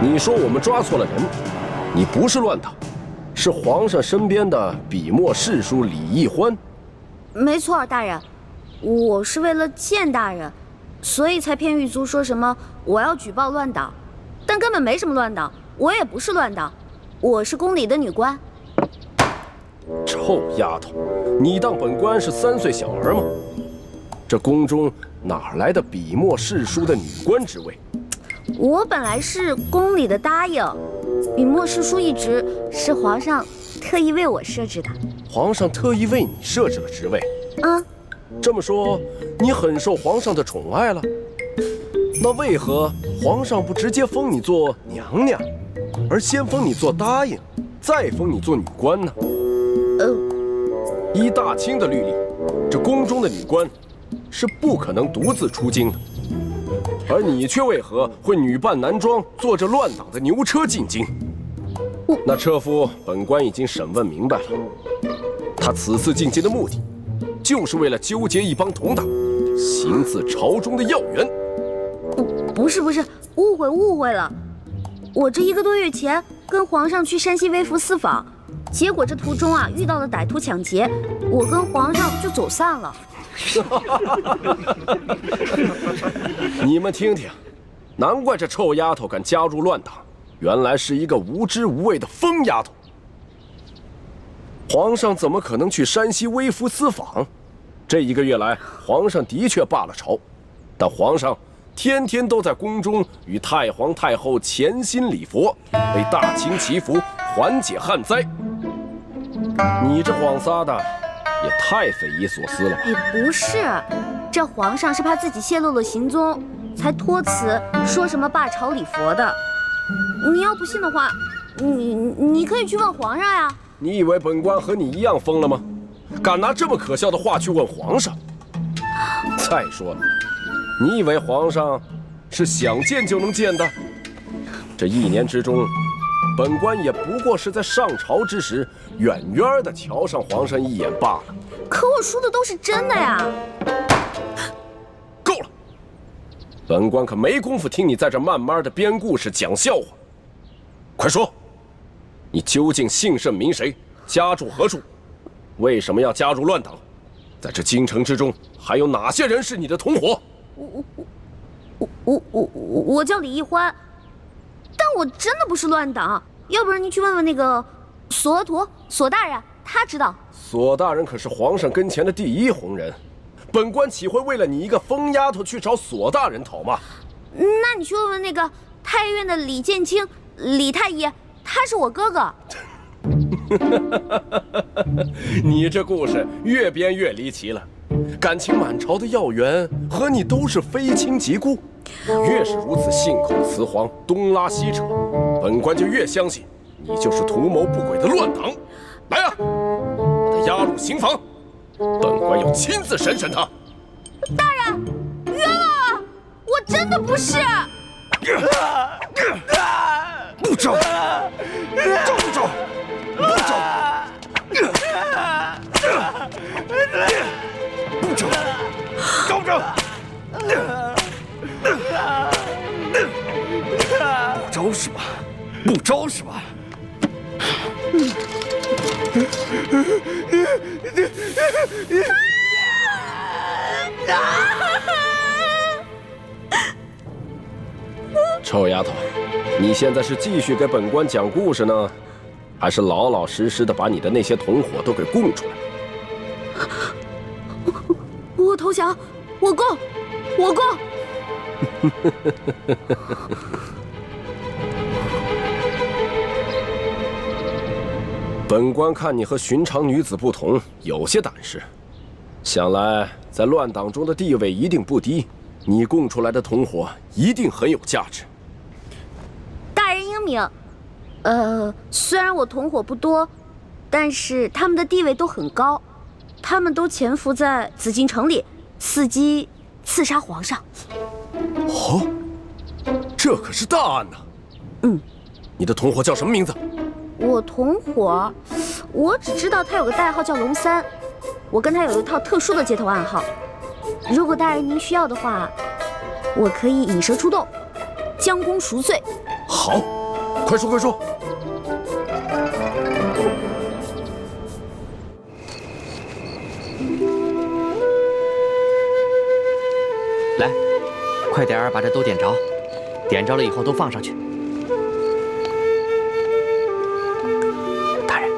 你说我们抓错了人，你不是乱党，是皇上身边的笔墨侍书李义欢。没错，大人，我是为了见大人，所以才骗狱卒说什么我要举报乱党，但根本没什么乱党，我也不是乱党，我是宫里的女官。臭丫头，你当本官是3岁小儿吗？这宫中哪来的笔墨侍书的女官职位？我本来是宫里的答应，笔墨侍书一职是皇上特意为我设置的。皇上特意为你设置了职位？嗯，这么说，你很受皇上的宠爱了？那为何皇上不直接封你做娘娘，而先封你做答应，再封你做女官呢？依大清的律例，这宫中的女官是不可能独自出京的，而你却为何会女扮男装，坐着乱党的牛车进京？那车夫，本官已经审问明白了，他此次进京的目的，就是为了纠结一帮同党，行刺朝中的要员。不是，误会了。我这1个多月前跟皇上去山西微服私访，结果这途中遇到了歹徒抢劫，我跟皇上就走散了。你们听听，难怪这臭丫头敢加入乱党，原来是一个无知无畏的疯丫头。皇上怎么可能去山西微服私访？这1个月来，皇上的确罢了朝，但皇上天天都在宫中与太皇太后潜心礼佛，为大清祈福，缓解旱灾。你这谎撒的也太匪夷所思了吧？也不是，这皇上是怕自己泄露了行踪，才托辞说什么罢朝礼佛的。你要不信的话，你可以去问皇上呀。你以为本官和你一样疯了吗？敢拿这么可笑的话去问皇上？再说了，你以为皇上是想见就能见的？这1年之中，本官也不过是在上朝之时，远远地瞧上皇上一眼罢了。可我说的都是真的呀！够了，本官可没工夫听你在这慢慢的编故事讲笑话。快说，你究竟姓甚名谁，家住何处？为什么要加入乱党？在这京城之中，还有哪些人是你的同伙？我叫李义欢，但我真的不是乱党。要不然你去问问那个索额图索大人，他知道。索大人可是皇上跟前的第1红人，本官岂会为了你一个疯丫头去找索大人讨骂？那你去问问那个太医院的李建清李太医，他是我哥哥。你这故事越编越离奇了，感情满朝的要员和你都是非亲即故，越是如此信口雌黄，东拉西扯，本官就越相信你就是图谋不轨的乱党。来啊，把他押入刑房，本官要亲自审审他。大人，冤枉啊！我真的不是。不招，招不招？不招，不招，招不招？不招是吧？不招是吧？臭丫头，你现在是继续给本官讲故事呢，还是老老实实的把你的那些同伙都给供出来？我投降，我供。本官看你和寻常女子不同，有些胆识，想来在乱党中的地位一定不低，你供出来的同伙一定很有价值。大人英明，虽然我同伙不多，但是他们的地位都很高，他们都潜伏在紫禁城里，伺机刺杀皇上。哦，这可是大案呐！你的同伙叫什么名字？我同伙，我只知道他有个代号叫龙三，我跟他有一套特殊的接头暗号。如果大人您需要的话，我可以引蛇出洞，将功赎罪。好，快说快说。来，快点儿把这都点着，点着了以后都放上去。大人，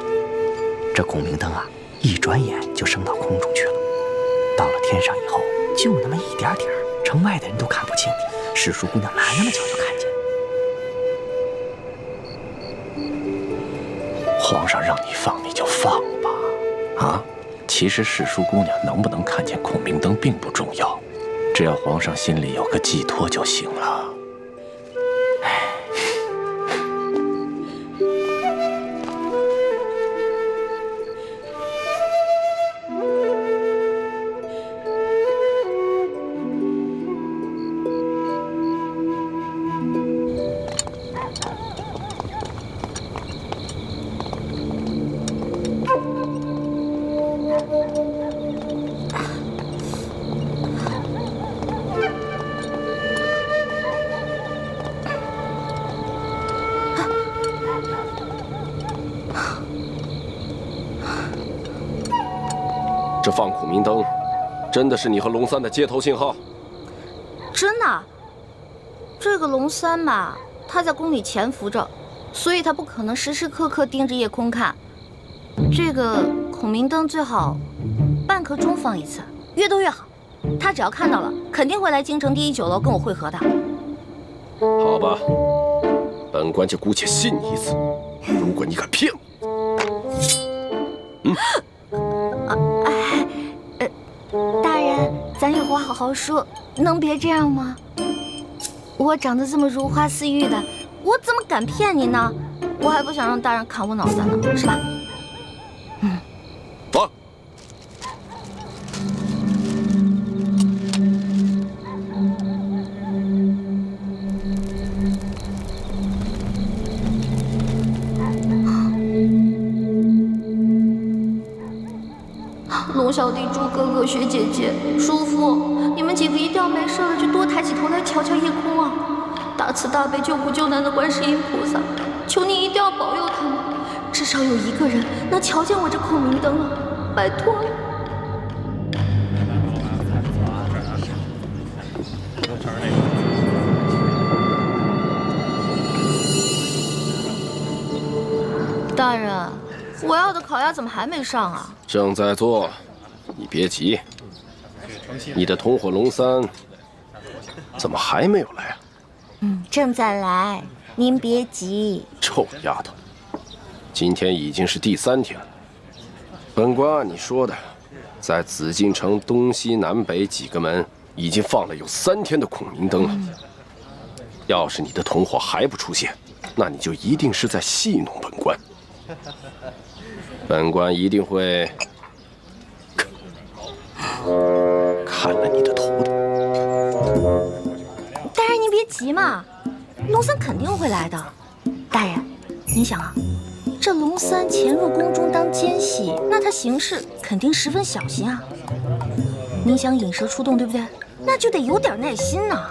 这孔明灯啊，一转眼就升到空中去了。到了天上以后，就那么一点点儿，城外的人都看不清，史书姑娘哪那么巧就看见？皇上让你放你就放吧，啊！其实史书姑娘能不能看见孔明灯并不重要，只要皇上心里有个寄托就行了。这放孔明灯，真的是你和龙三的接头信号？真的，这个龙三吧，他在宫里潜伏着，所以他不可能时时刻刻盯着夜空看。这个孔明灯最好半刻钟放一次，越多越好。他只要看到了，肯定会来京城第1酒楼跟我会合的。好吧，本官就姑且信你一次。如果你敢骗我，大人，咱有话好好说，能别这样吗？我长得这么如花似玉的，我怎么敢骗你呢？我还不想让大人砍我脑袋呢，是吧？放。龙小弟、猪哥哥、雪姐姐、叔父，你们几个一定要没事了就多抬起头来瞧瞧夜空啊！大慈大悲救苦救难的观世音菩萨，求你一定要保佑他们，至少有一个人能瞧见我这孔明灯啊！拜托了。大人，我要的烤鸭怎么还没上啊？正在做，你别急。你的同伙龙三怎么还没有来啊？正在来，您别急。臭丫头，今天已经是第3天了。本官按你说的，在紫禁城东西南北几个门已经放了有3天的孔明灯了。要是你的同伙还不出现，那你就一定是在戏弄本官。本官一定会砍了你的头的。大人，您别急嘛，龙三肯定会来的。大人，您想啊，这龙三潜入宫中当奸细，那他行事肯定十分小心啊。您想引蛇出洞，对不对？那就得有点耐心呐。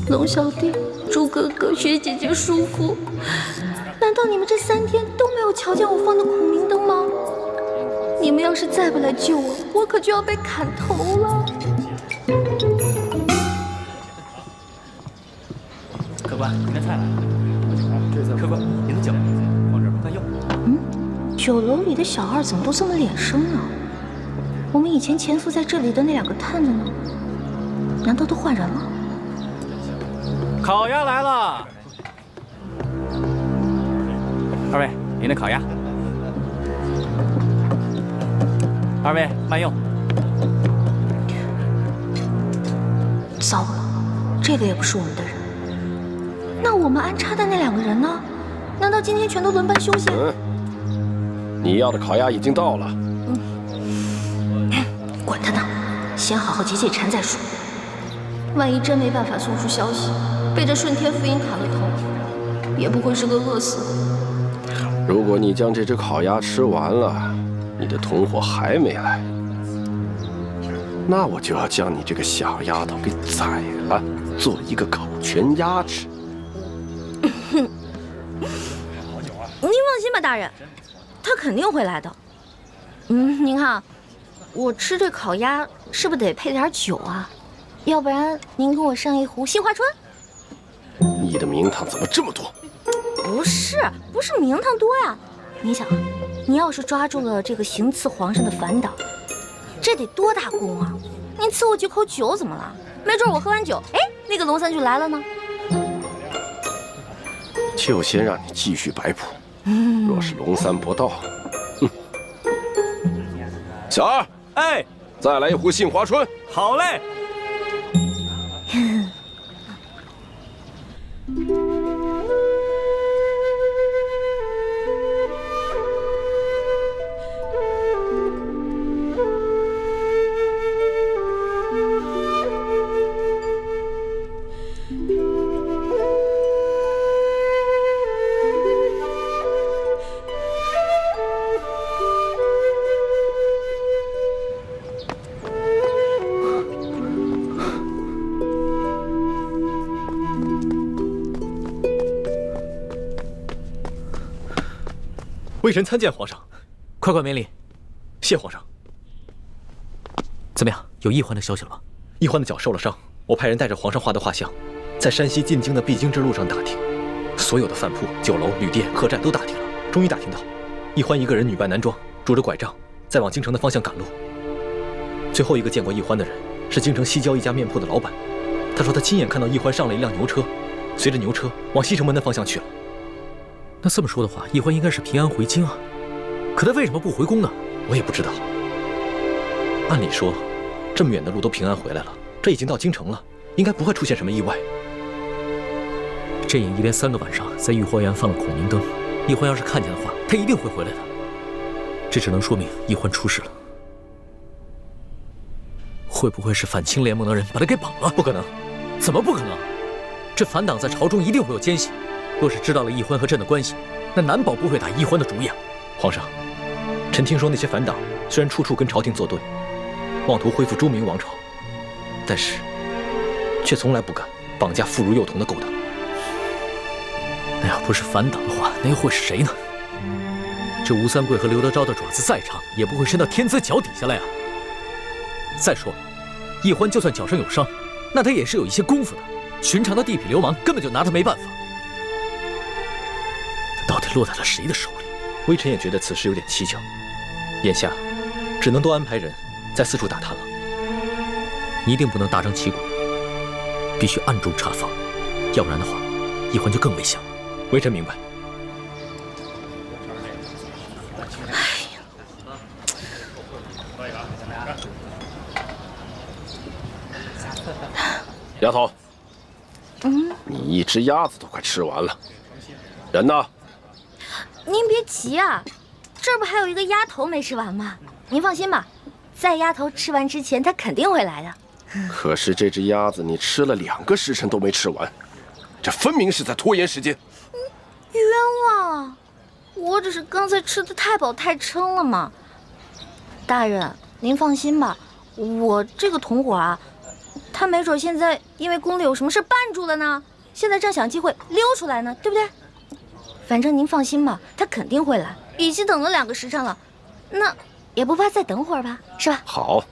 龙小弟、猪哥哥、雪姐姐、叔父，难道你们这3天都没有瞧见我放的孔明灯吗？你们要是再不来救我，我可就要被砍头了。客官，您的菜来了。客官，您的酒放这儿慢用。酒楼里的小二怎么都这么脸生呢？我们以前潜伏在这里的那2个探子呢？难道都换人了？烤鸭来了。2位，您的烤鸭。2位慢用。糟了，这个也不是我们的人。那我们安插的那2个人呢？难道今天全都轮班休息？你要的烤鸭已经到了。管他呢，先好好解解馋再说。万一真没办法送出消息，被这顺天福音砍了头，也不会是个饿死的。如果你将这只烤鸭吃完了，你的同伙还没来，那我就要将你这个小丫头给宰了，做一个烤全鸭吃。您放心吧，大人，他肯定会来的。您看，我吃这烤鸭是不是得配点酒啊？要不然您给我上一壶杏花春。你的名堂怎么这么多？不是名堂多呀。你想，你要是抓住了这个行刺皇上的反党，这得多大功啊！您赐我几口酒怎么了？没准我喝完酒，哎，那个龙三就来了呢。就先让你继续摆谱。若是龙三不到，小二，哎，再来一壶杏花春。好嘞。微臣参见皇上，快免礼。谢皇上。怎么样，有易欢的消息了吗？易欢的脚受了伤，我派人带着皇上画的画像，在山西进京的必经之路上打听，所有的饭铺、酒楼、旅店、客栈都打听了，终于打听到，易欢一个人女扮男装，拄着拐杖，在往京城的方向赶路。最后一个见过易欢的人是京城西郊一家面铺的老板，他说他亲眼看到易欢上了一辆牛车，随着牛车往西城门的方向去了。那这么说的话，易欢应该是平安回京啊，可他为什么不回宫呢？我也不知道。按理说，这么远的路都平安回来了，这已经到京城了，应该不会出现什么意外。这眼一连3个晚上在御花园放了孔明灯，易欢要是看见的话，他一定会回来的。这只能说明易欢出事了。会不会是反清联盟的人把他给绑了？不可能。怎么不可能？这反党在朝中一定会有奸细。若是知道了易欢和朕的关系，那难保不会打易欢的主意啊！皇上，臣听说那些反党虽然处处跟朝廷作对，妄图恢复朱明王朝，但是却从来不敢绑架妇孺幼童的勾当。那要不是反党的话，那又会是谁呢？这吴三桂和刘德昭的爪子再长，也不会伸到天子脚底下来啊！再说了，易欢就算脚上有伤，那他也是有一些功夫的，寻常的地痞流氓根本就拿他没办法。到底落在了谁的手里？微臣也觉得此事有点蹊跷，眼下只能多安排人在四处打探了。你一定不能大张旗鼓，必须暗中查访，要不然的话，易欢就更危险了。微臣明白。丫头，你一只鸭子都快吃完了，人呢？您别急啊，这不还有一个鸭头没吃完吗？您放心吧，在鸭头吃完之前，他肯定会来的。可是这只鸭子你吃了2个时辰都没吃完，这分明是在拖延时间。冤枉啊！我只是刚才吃的太饱太撑了嘛。大人，您放心吧，我这个同伙啊，他没准现在因为宫里有什么事绊住了呢，现在正想机会溜出来呢，对不对？反正您放心吧，他肯定会来，已经等了2个时辰了，那也不怕再等会儿吧，是吧？好，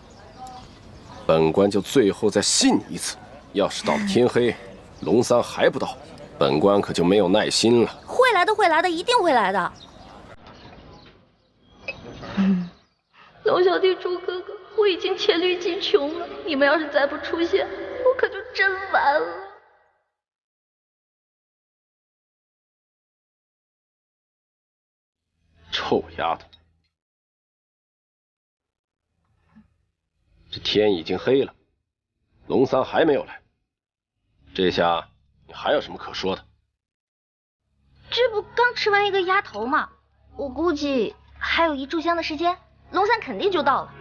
本官就最后再信你一次，要是到了天黑，龙三还不到，本官可就没有耐心了。会来的，会来的，一定会来的。龙小弟、朱哥哥，我已经黔驴技穷了，你们要是再不出现，我可就真完了。臭丫头，这天已经黑了，龙三还没有来，这下你还有什么可说的？这不刚吃完一个鸭头吗？我估计还有1炷香的时间，龙三肯定就到了。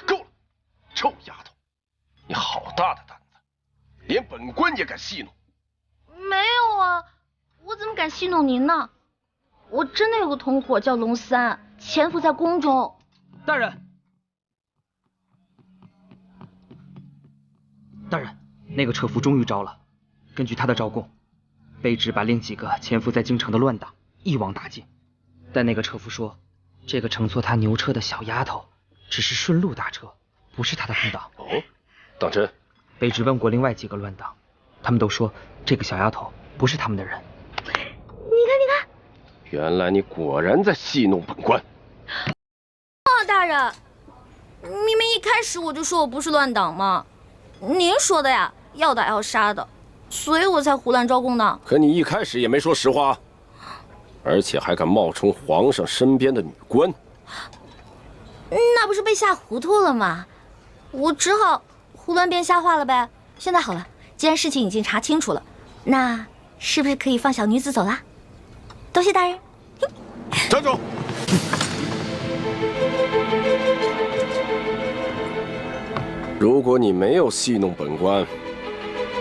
够了，臭丫头，你好大的胆子，连本官也敢戏弄？没有啊，我怎么敢戏弄您呢？我真的有个同伙叫龙三，潜伏在宫中。大人，大人，那个车夫终于招了，根据他的招供，卑职把另几个潜伏在京城的乱党一网打尽。但那个车夫说，这个乘坐他牛车的小丫头只是顺路搭车，不是他的同党。哦，当真？卑职问过另外几个乱党，他们都说这个小丫头不是他们的人。你看，你看，原来你果然在戏弄本官。大人，明明一开始我就说我不是乱党嘛，您说的呀，要打要杀的，所以我才胡乱招供的。可你一开始也没说实话，而且还敢冒充皇上身边的女官，那不是被吓糊涂了吗？我只好胡乱编瞎话了呗。现在好了，既然事情已经查清楚了，那是不是可以放小女子走啦？多谢大人。站住！如果你没有戏弄本官，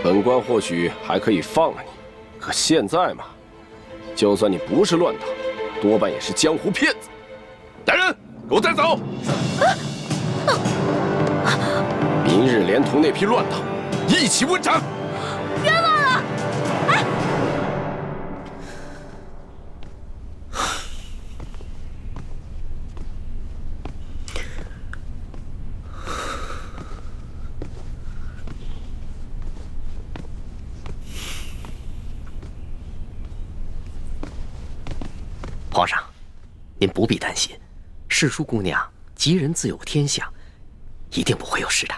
本官或许还可以放了你。可现在嘛，就算你不是乱党，多半也是江湖骗子。来人，给我带走！明日连同那批乱党一起问斩。冤枉了！哎，皇上，您不必担心，世淑姑娘吉人自有天相，一定不会有事的。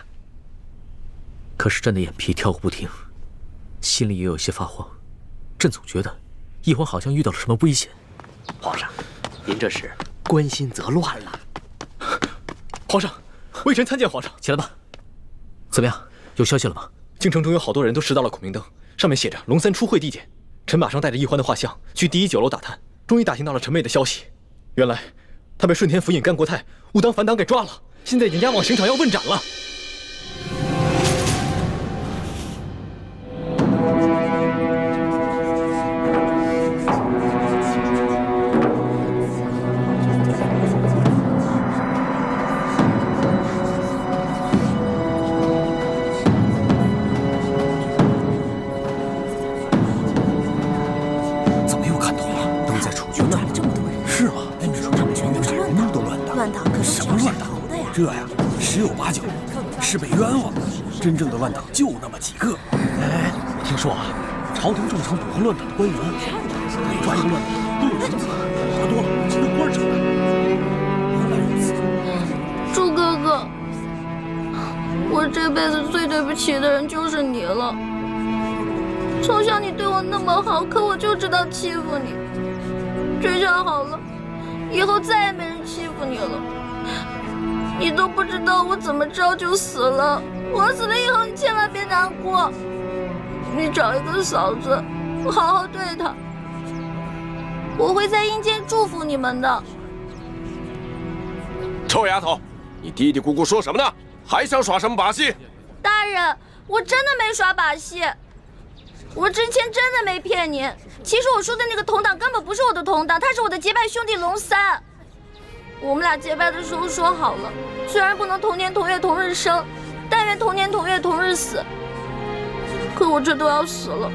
可是朕的眼皮跳个不停，心里也有些发慌。朕总觉得一欢好像遇到了什么危险。皇上，您这是关心则乱了。皇上，微臣参见皇上。起来吧。怎么样？有消息了吗？京城中有好多人都拾到了孔明灯，上面写着龙三出会地点。臣马上带着一欢的画像去第一酒楼打探，终于打听到了陈妹的消息。原来她被顺天府尹甘国泰误当反党给抓了，现在已经押往刑场要问斩了。怎么又看懂了？都在楚军那儿。这么多人。是吗？你说这么军原来人那么多乱党？乱党可是什么乱党？这呀，十有八九是被冤枉的。真正的乱党就那么几个。哎，我听说啊，朝廷重惩捕获乱党的官员，每抓一个乱党都有绳子，抓多了有官惩的。原来如此。朱哥哥，我这辈子最对不起的人就是你了。从小你对我那么好，可我就知道欺负你。这下好了，以后再也没人欺负你了。你都不知道我怎么着就死了，我死了以后你千万别难过。你找一个嫂子，好好对她，我会在阴间祝福你们的。臭丫头，你嘀嘀咕咕说什么呢？还想耍什么把戏？大人，我真的没耍把戏，我之前真的没骗您。其实我说的那个同党根本不是我的同党，他是我的结拜兄弟龙三。我们俩结拜的时候说好了，虽然不能同年同月同日生，但愿同年同月同日死。可我这都要死了，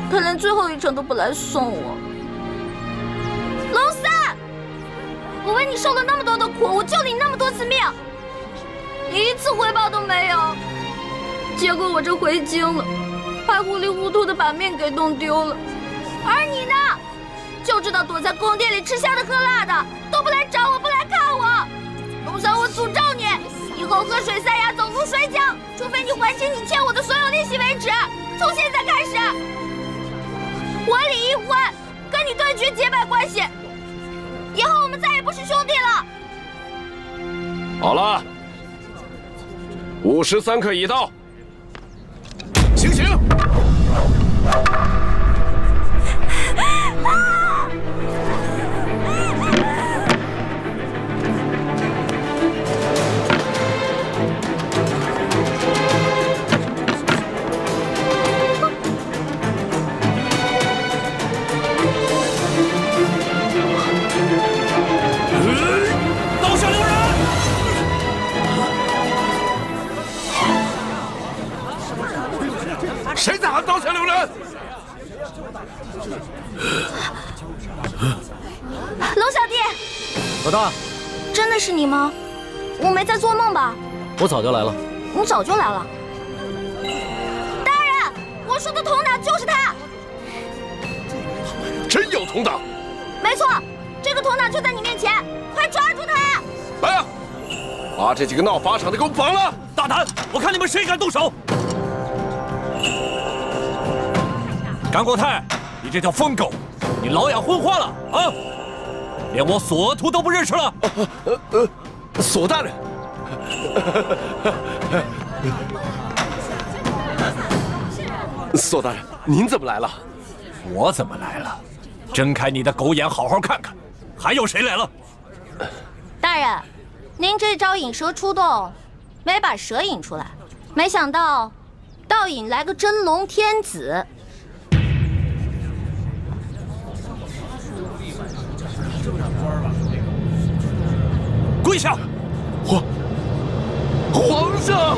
他连最后一程都不来送我。龙三，我为你受了那么多的苦，我救了你那么多次命，你一次回报都没有。结果我这回京了，还糊里糊涂的把命给弄丢了。而你呢，就知道躲在宫殿里吃香的喝辣的，都不来找我，不来看我。龙三，我诅咒你，以后喝水塞牙，走路摔跤，除非你还清你欠我的所有利息为止。从现在开始，我李一欢跟你断绝结拜关系，以后我们再也不是兄弟了。好了，5时3刻已到，行刑！老龙小弟，老大，真的是你吗？我没在做梦吧？我早就来了。你早就来了。大人，我说的铜打就是他。真有铜打？没错，这个铜打就在你面前，快抓住他！来啊，把这几个闹法场的给我绑了！大胆！我看你们谁敢动手！甘国泰，你这条疯狗，你老养昏花了啊！连我索额图都不认识了。索大人，索大人，您怎么来了？我怎么来了？睁开你的狗眼，好好看看，还有谁来了？大人，您这招引蛇出洞，没把蛇引出来，没想到倒引来个真龙天子。跪下！皇上！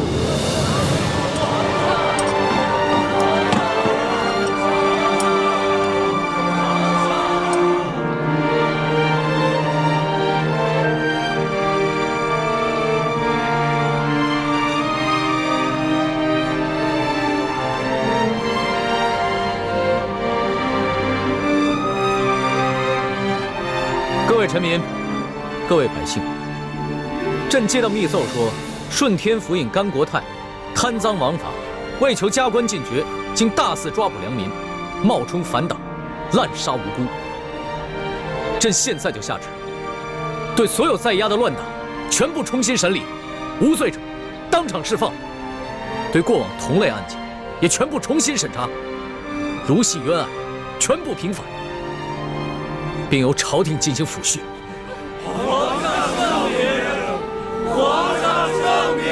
各位臣民，各位百姓，朕接到密奏说，顺天府尹甘国泰贪赃枉法，为求加官进爵，竟大肆抓捕良民，冒充反党，滥杀无辜。朕现在就下旨，对所有在押的乱党全部重新审理，无罪者当场释放；对过往同类案件也全部重新审查，如系冤案，全部平反，并由朝廷进行抚恤。皇上圣明！皇上圣明！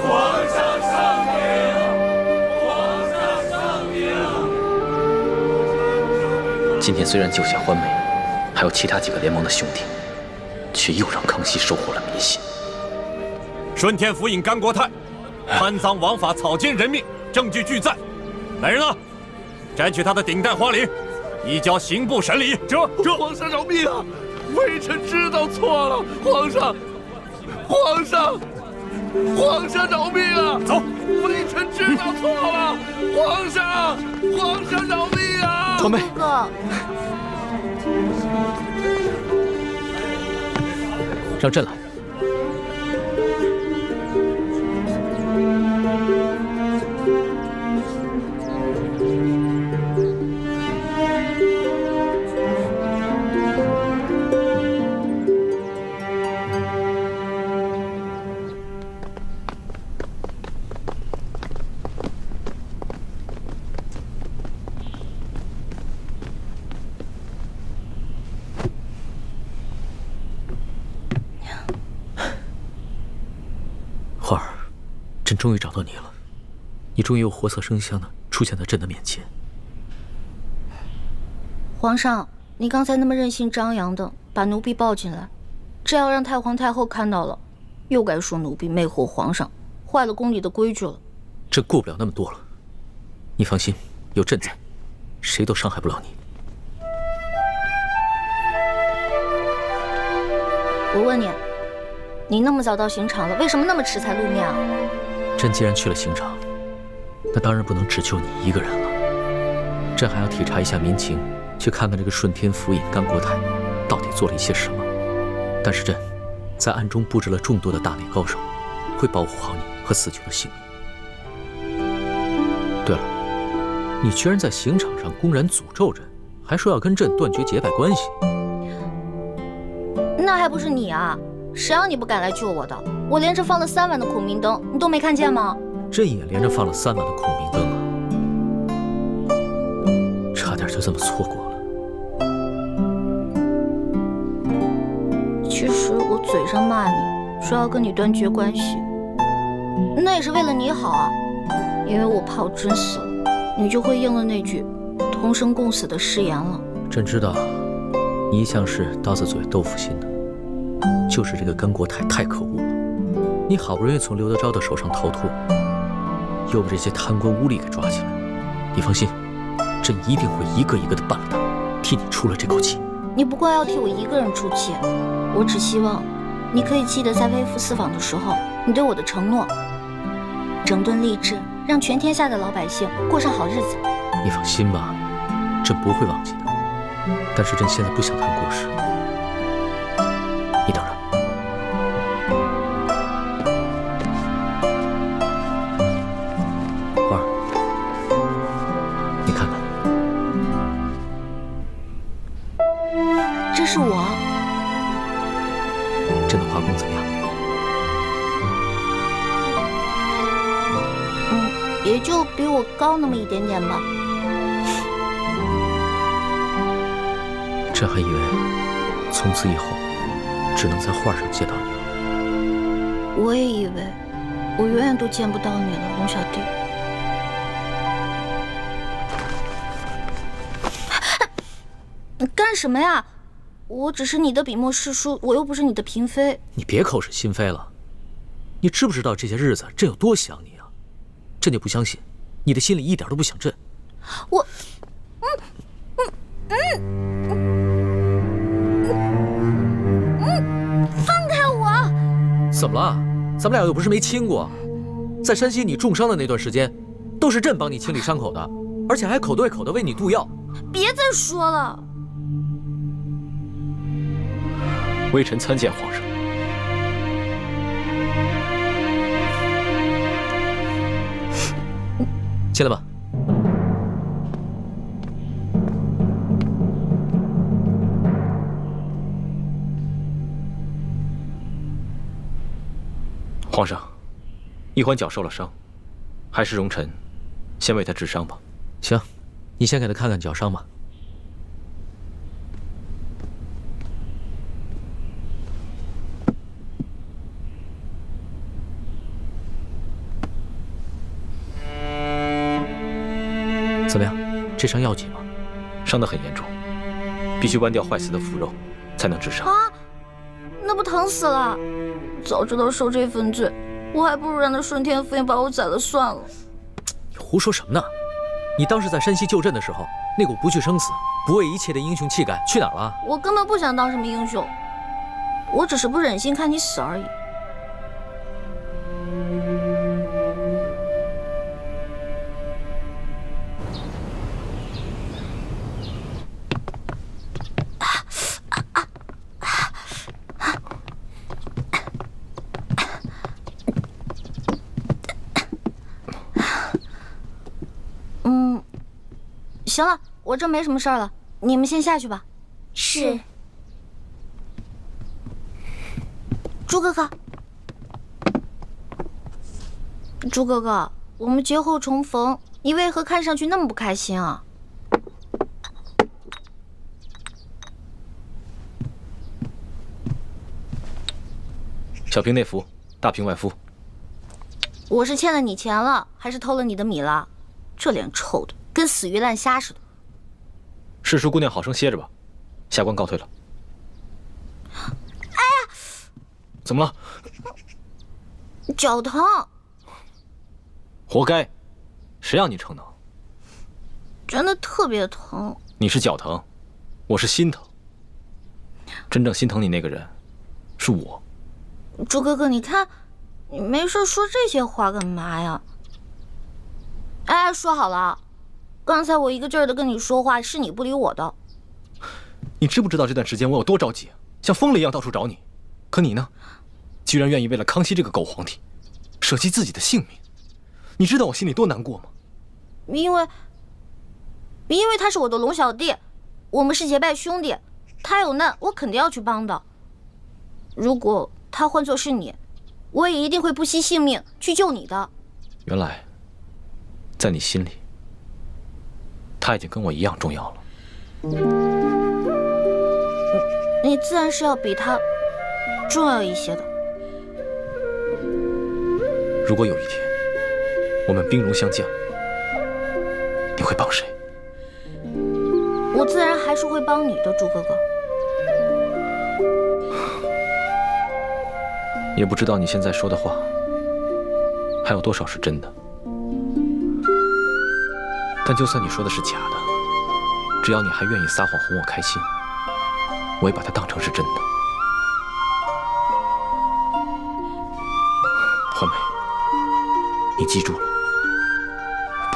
皇上圣明！皇上圣明！今天虽然救下欢梅，还有其他几个联盟的兄弟，却又让康熙收获了民心。顺天府尹甘国泰贪赃枉法，草菅人命，证据俱在。来人啊，摘取他的顶戴花翎，移交刑部审理。这皇上饶命啊！微臣知道错了，皇上饶命啊！走，微臣知道错了，皇上饶命啊！欢梅，哥，让朕来。花儿，朕终于找到你了，你终于又活色生香的出现在朕的面前。皇上，你刚才那么任性张扬的把奴婢抱进来，这要让太皇太后看到了，又该说奴婢魅惑皇上，坏了宫里的规矩了。朕顾不了那么多了，你放心，有朕在，谁都伤害不了你。我问你，你那么早到刑场了，为什么那么迟才露面啊？朕既然去了刑场，那当然不能只救你一个人了。朕还要体察一下民情，去看看这个顺天府尹甘国泰到底做了一些什么。但是朕在暗中布置了众多的大内高手，会保护好你和死囚的性命。对了，你居然在刑场上公然诅咒朕，还说要跟朕断绝结拜关系。那还不是你啊！谁让你不敢来救我的？我连着放了3晚的孔明灯，你都没看见吗？朕也连着放了3晚的孔明灯啊，差点就这么错过了。其实我嘴上骂你，说要跟你断绝关系，那也是为了你好啊。因为我怕我真死了，你就会应了那句同生共死的誓言了。朕知道，你一向是刀子嘴豆腐心的，就是这个甘国泰太可恶了。你好不容易从刘德昭的手上逃脱，又被这些贪官污吏给抓起来。你放心，朕一定会一个一个的办了他，替你出了这口气。你不光要替我一个人出气，我只希望你可以记得在微服私访的时候你对我的承诺，整顿吏治，让全天下的老百姓过上好日子。你放心吧，朕不会忘记的。但是朕现在不想谈国事，你等着。花儿，你看看，这是我。朕的画工怎么样？也就比我高那么一点点吧。朕还以为从此以后只能在画上见到你了。我也以为我永远都见不到你了，龙小弟。你干什么呀？我只是你的笔墨侍书，我又不是你的嫔妃。你别口是心非了。你知不知道这些日子朕有多想你啊？朕就不相信你的心里一点都不想朕。我，放开我！怎么了？咱们俩又不是没亲过。在山西你重伤的那段时间，都是朕帮你清理伤口的，而且还口对口的为你渡药。别再说了。微臣参见皇上。进来吧。皇上，一欢脚受了伤，还是容臣先为他治伤吧。行，你先给他看看脚伤吧。怎么样？这伤要紧吗？伤得很严重，必须剜掉坏死的腐肉，才能治伤。啊，那不疼死了！早知道受这份罪，我还不如让那顺天府尹把我宰了算了。你胡说什么呢？你当时在山西救朕的时候，那股不惧生死、不畏一切的英雄气概去哪儿了？我根本不想当什么英雄，我只是不忍心看你死而已。行了，我这没什么事儿了，你们先下去吧。是。朱哥哥，朱哥哥，我们节后重逢，你为何看上去那么不开心啊？小平内服，大平外敷。我是欠了你钱了，还是偷了你的米了？这脸臭的跟死鱼烂虾似的。世淑姑娘好生歇着吧，下官告退了。哎呀，怎么了？脚疼。活该，谁让你逞能？真的特别疼。你是脚疼，我是心疼。真正心疼你那个人，是我。朱哥哥，你看，你没事说这些话干嘛呀？哎，说好了，刚才我一个劲儿的跟你说话，是你不理我的。你知不知道这段时间我有多着急，像疯了一样到处找你？可你呢，居然愿意为了康熙这个狗皇帝，舍弃自己的性命。你知道我心里多难过吗？因为他是我的龙小弟，我们是结拜兄弟，他有难我肯定要去帮的。如果他换作是你，我也一定会不惜性命去救你的。原来，在你心里，他已经跟我一样重要了。你自然是要比他重要一些的。如果有一天我们兵戎相见，你会帮谁？我自然还是会帮你的，朱哥哥。也不知道你现在说的话还有多少是真的，但就算你说的是假的，只要你还愿意撒谎哄我开心，我也把它当成是真的。环美，你记住了，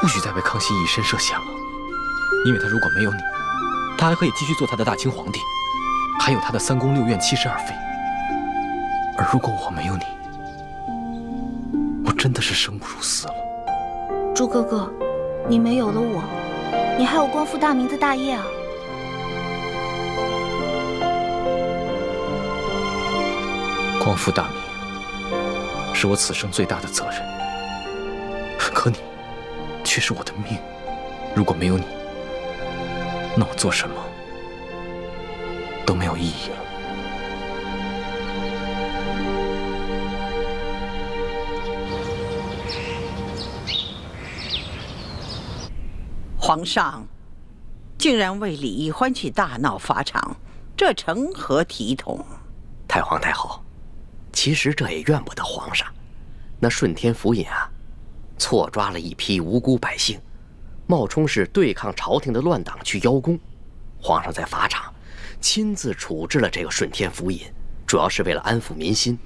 不许再为康熙以身涉险了，因为他如果没有你，他还可以继续做他的大清皇帝，还有他的3宫6院72妃。而如果我没有你，我真的是生不如死了。朱哥哥，你没有了我，你还有光复大明的大业啊！光复大明是我此生最大的责任，可你却是我的命。如果没有你，那我做什么都没有意义了。皇上竟然为李易欢去大闹法场，这成何体统？太皇太后，其实这也怨不得皇上。那顺天府尹啊，错抓了一批无辜百姓，冒充是对抗朝廷的乱党去邀功。皇上在法场亲自处置了这个顺天府尹，主要是为了安抚民心，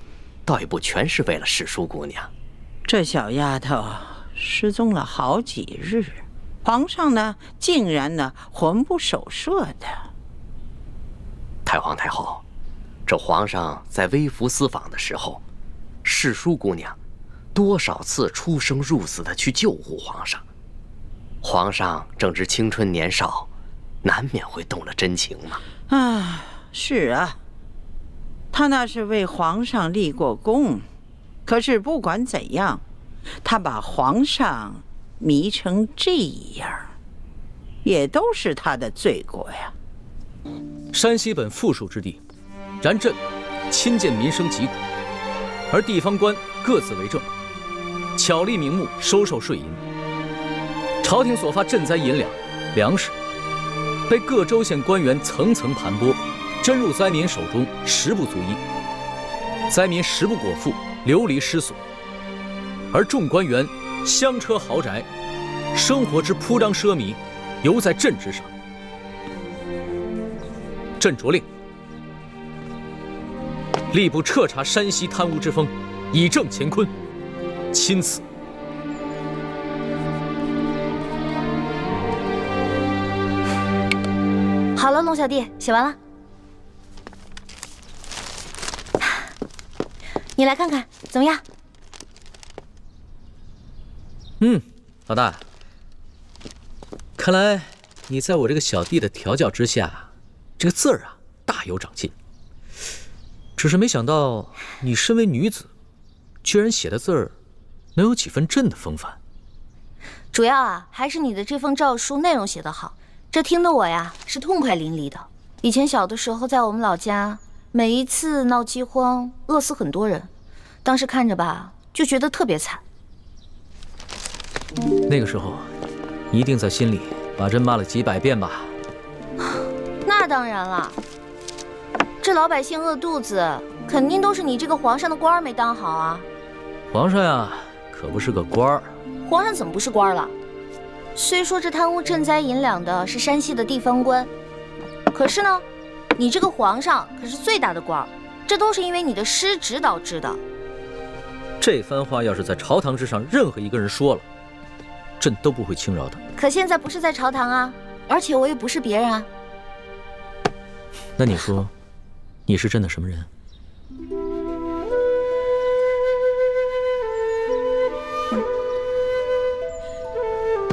倒也不全是为了世淑姑娘。这小丫头失踪了好几日，皇上呢，竟然呢魂不守舍的。太皇太后，这皇上在微服私访的时候，世淑姑娘多少次出生入死的去救护皇上。皇上正值青春年少，难免会动了真情嘛。啊，是啊，他那是为皇上立过功，可是不管怎样，他把皇上迷成这样，也都是他的罪过呀。山西本富庶之地，然朕亲见民生疾苦，而地方官各自为政，巧立名目收受税银。朝廷所发赈灾银两、粮食，被各州县官员层层盘剥，真入灾民手中，实不足一。灾民食不果腹，流离失所，而众官员香车豪宅，生活之铺张奢靡，犹在朕之上。朕着令，吏部彻查山西贪污之风，以正乾坤。钦此。好了，龙小弟，写完了。你来看看，怎么样？老大，看来你在我这个小弟的调教之下，这个字儿啊大有长进。只是没想到你身为女子，居然写的字儿能有几分朕的风范。主要啊，还是你的这封诏书内容写得好，这听得我呀是痛快淋漓的。以前小的时候，在我们老家，每一次闹饥荒，饿死很多人，当时看着吧，就觉得特别惨。那个时候，你一定在心里把朕骂了几百遍吧？那当然了，这老百姓饿肚子，肯定都是你这个皇上的官儿没当好啊。皇上呀，可不是个官儿。皇上怎么不是官了？虽说这贪污赈灾银两的是山西的地方官，可是呢，你这个皇上可是最大的官儿，这都是因为你的失职导致的。这番话要是在朝堂之上任何一个人说了，朕都不会轻饶的。可现在不是在朝堂啊，而且我也不是别人啊。那你说，你是朕的什么人？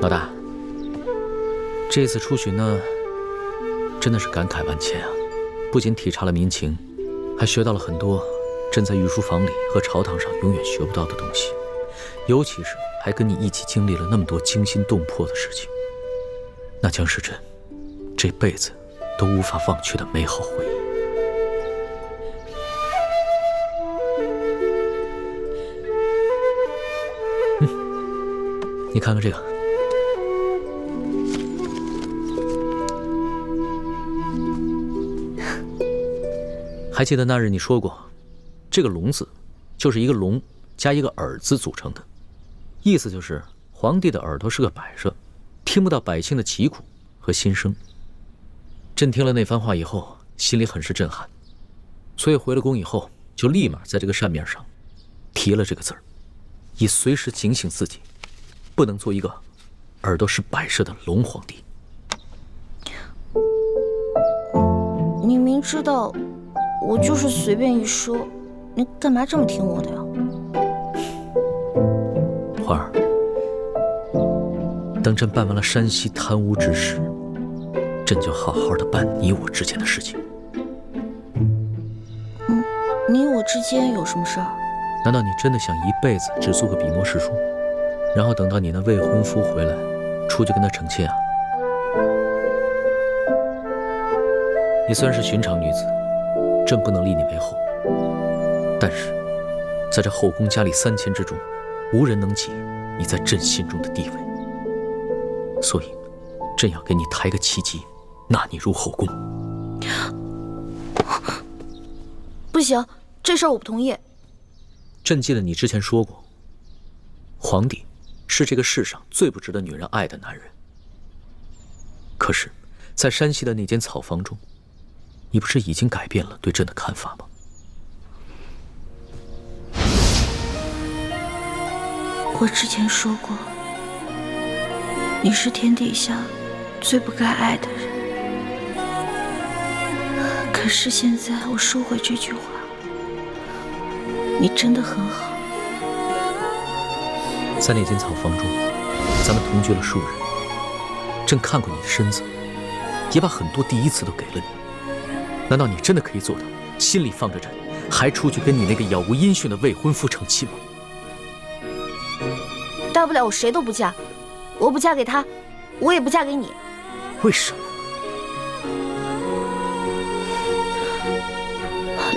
老大，这次出巡呢，真的是感慨万千啊！不仅体察了民情，还学到了很多朕在御书房里和朝堂上永远学不到的东西，尤其是还跟你一起经历了那么多惊心动魄的事情，那将是朕这辈子都无法忘却的美好回忆。你看看这个，还记得那日你说过，这个“龙”字就是一个龙加一个耳字组成的，意思就是皇帝的耳朵是个摆设，听不到百姓的疾苦和心声。朕听了那番话以后，心里很是震撼，所以回了宫以后，就立马在这个扇面上提了这个字儿，以随时警醒自己，不能做一个耳朵是摆设的龙皇帝。你明知道我就是随便一说，你干嘛这么听我的呀？环儿，等朕办完了山西贪污之事，朕就好好的办你我之间的事情。你我之间有什么事儿？难道你真的想一辈子只做个笔墨侍书，然后等到你那未婚夫回来，出去跟他成亲啊？你虽然是寻常女子，朕不能立你为后，但是在这后宫佳丽3000之中，无人能及你在朕心中的地位，所以朕要给你抬个旗级，纳你入后宫。不行，这事儿我不同意。朕记得你之前说过，皇帝是这个世上最不值得女人爱的男人。可是，在山西的那间草房中，你不是已经改变了对朕的看法吗？我之前说过，你是天底下最不该爱的人。可是现在我收回这句话，你真的很好。在那间草房中，咱们同居了数日，朕看过你的身子，也把很多第一次都给了你。难道你真的可以做到心里放着朕，还出去跟你那个杳无音讯的未婚夫成亲吗？大不了我谁都不嫁，我不嫁给他，我也不嫁给你。为什么？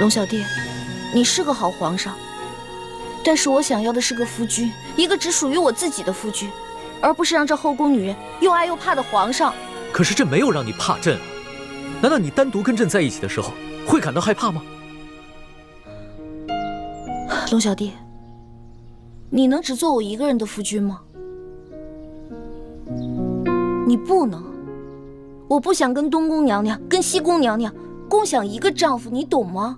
龙小弟，你是个好皇上，但是我想要的是个夫君，一个只属于我自己的夫君，而不是让这后宫女人又爱又怕的皇上。可是朕没有让你怕朕啊，难道你单独跟朕在一起的时候会感到害怕吗？龙小弟，你能只做我一个人的夫君吗？你不能。我不想跟东宫娘娘、跟西宫娘娘共享一个丈夫，你懂吗？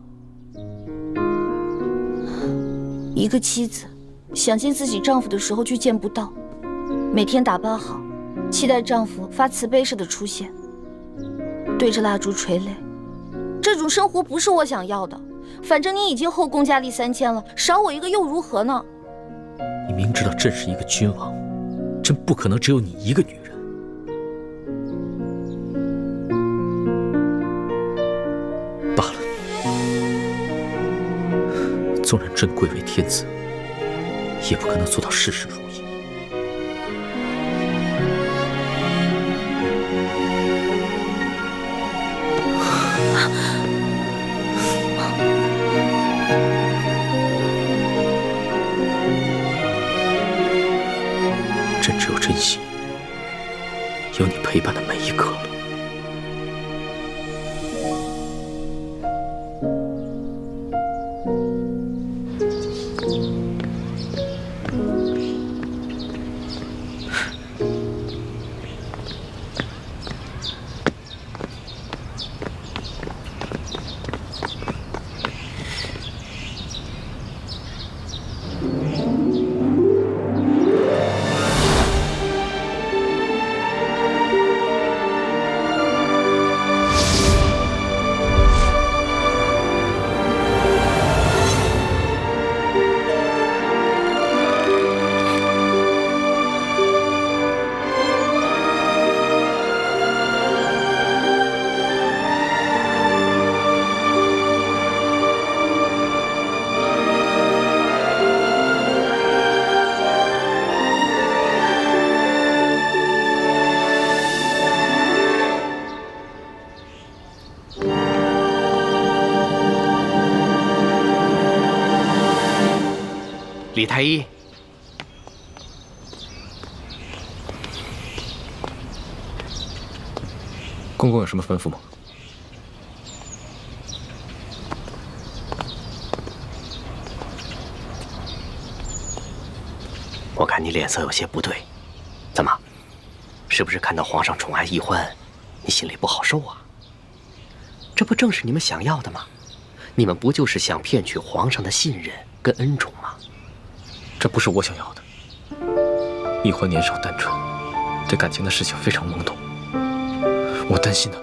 一个妻子想见自己丈夫的时候却见不到，每天打扮好，期待丈夫发慈悲似的出现，对着蜡烛垂泪，这种生活不是我想要的。反正你已经后宫佳丽3000了，少我一个又如何呢？你明知道朕是一个君王，朕不可能只有你一个女人。罢了，纵然朕贵为天子，也不可能做到事事如意。朕只有珍惜有你陪伴的每一刻了。李太医，公公有什么吩咐吗？我看你脸色有些不对，怎么？是不是看到皇上宠爱奕欢，你心里不好受啊？这不正是你们想要的吗？你们不就是想骗取皇上的信任跟恩宠吗？这不是我想要的。奕欢年少单纯，对感情的事情非常懵懂。我担心的。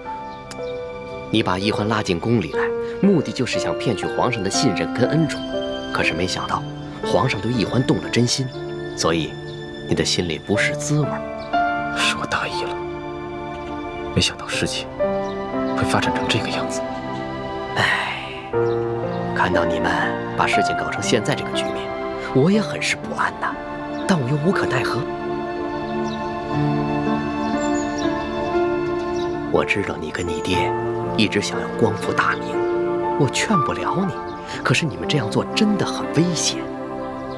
你把奕欢拉进宫里来，目的就是想骗取皇上的信任跟恩宠。可是没想到，皇上对奕欢动了真心，所以你的心里不是滋味。是我大意了，没想到事情会发展成这个样子。唉，看到你们把事情搞成现在这个局面，我也很是不安呐，但我又无可奈何。我知道你跟你爹一直想要光复大明，我劝不了你，可是你们这样做真的很危险，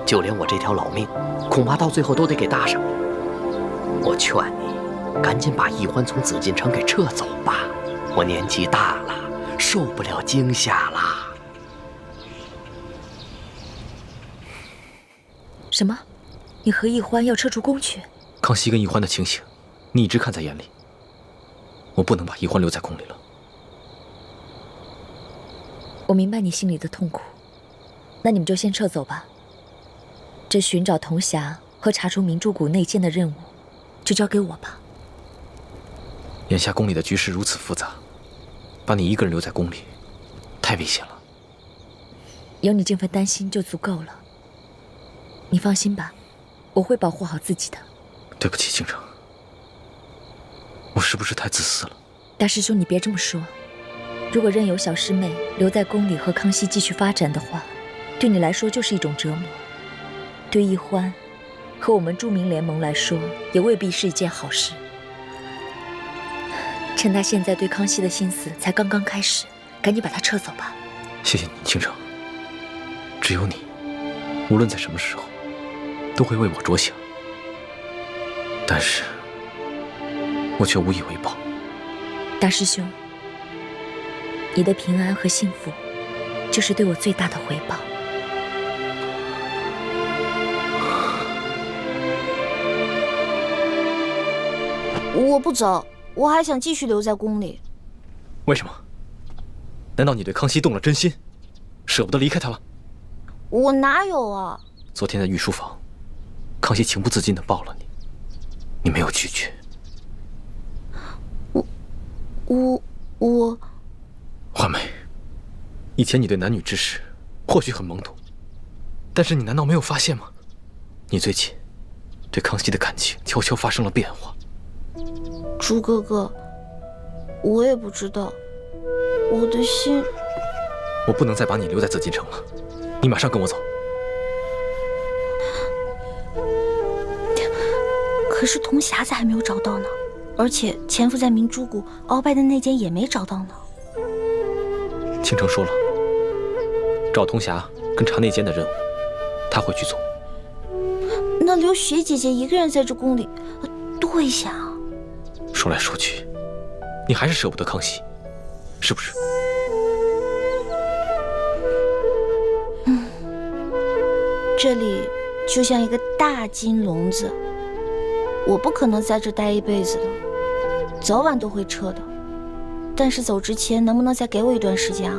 就连我这条老命，恐怕到最后都得给搭上。我劝你赶紧把奕欢从紫禁城给撤走吧，我年纪大了，受不了惊吓啦。什么？你和奕欢要撤出宫去？康熙跟奕欢的情形，你一直看在眼里。我不能把奕欢留在宫里了。我明白你心里的痛苦，那你们就先撤走吧。这寻找铜匣和查出明珠谷内奸的任务，就交给我吧。眼下宫里的局势如此复杂，把你一个人留在宫里，太危险了。有你这份担心就足够了。你放心吧，我会保护好自己的。对不起，倾城，我是不是太自私了？大师兄，你别这么说。如果任由小师妹留在宫里和康熙继续发展的话，对你来说就是一种折磨。对奕欢和我们著名联盟来说，也未必是一件好事。趁他现在对康熙的心思才刚刚开始，赶紧把他撤走吧。谢谢你，倾城。只有你，无论在什么时候，都会为我着想。但是，我却无以为报。大师兄，你的平安和幸福，就是对我最大的回报。我不走，我还想继续留在宫里。为什么？难道你对康熙动了真心，舍不得离开他了？我哪有啊！昨天在御书房，康熙情不自禁地抱了你，你没有拒绝。我，华梅，以前你对男女之事或许很懵懂，但是你难道没有发现吗？你最近对康熙的感情悄悄发生了变化。朱哥哥，我也不知道，我的心……我不能再把你留在紫禁城了，你马上跟我走。可是铜匣子还没有找到呢，而且潜伏在明珠谷鳌拜的内奸也没找到呢。倾城说了，找铜匣跟查内奸的任务，他会去做。那留雪姐姐一个人在这宫里，多危险啊！说来说去，你还是舍不得康熙，是不是？这里就像一个大金笼子，我不可能在这待一辈子的，早晚都会撤的。但是走之前能不能再给我一段时间啊？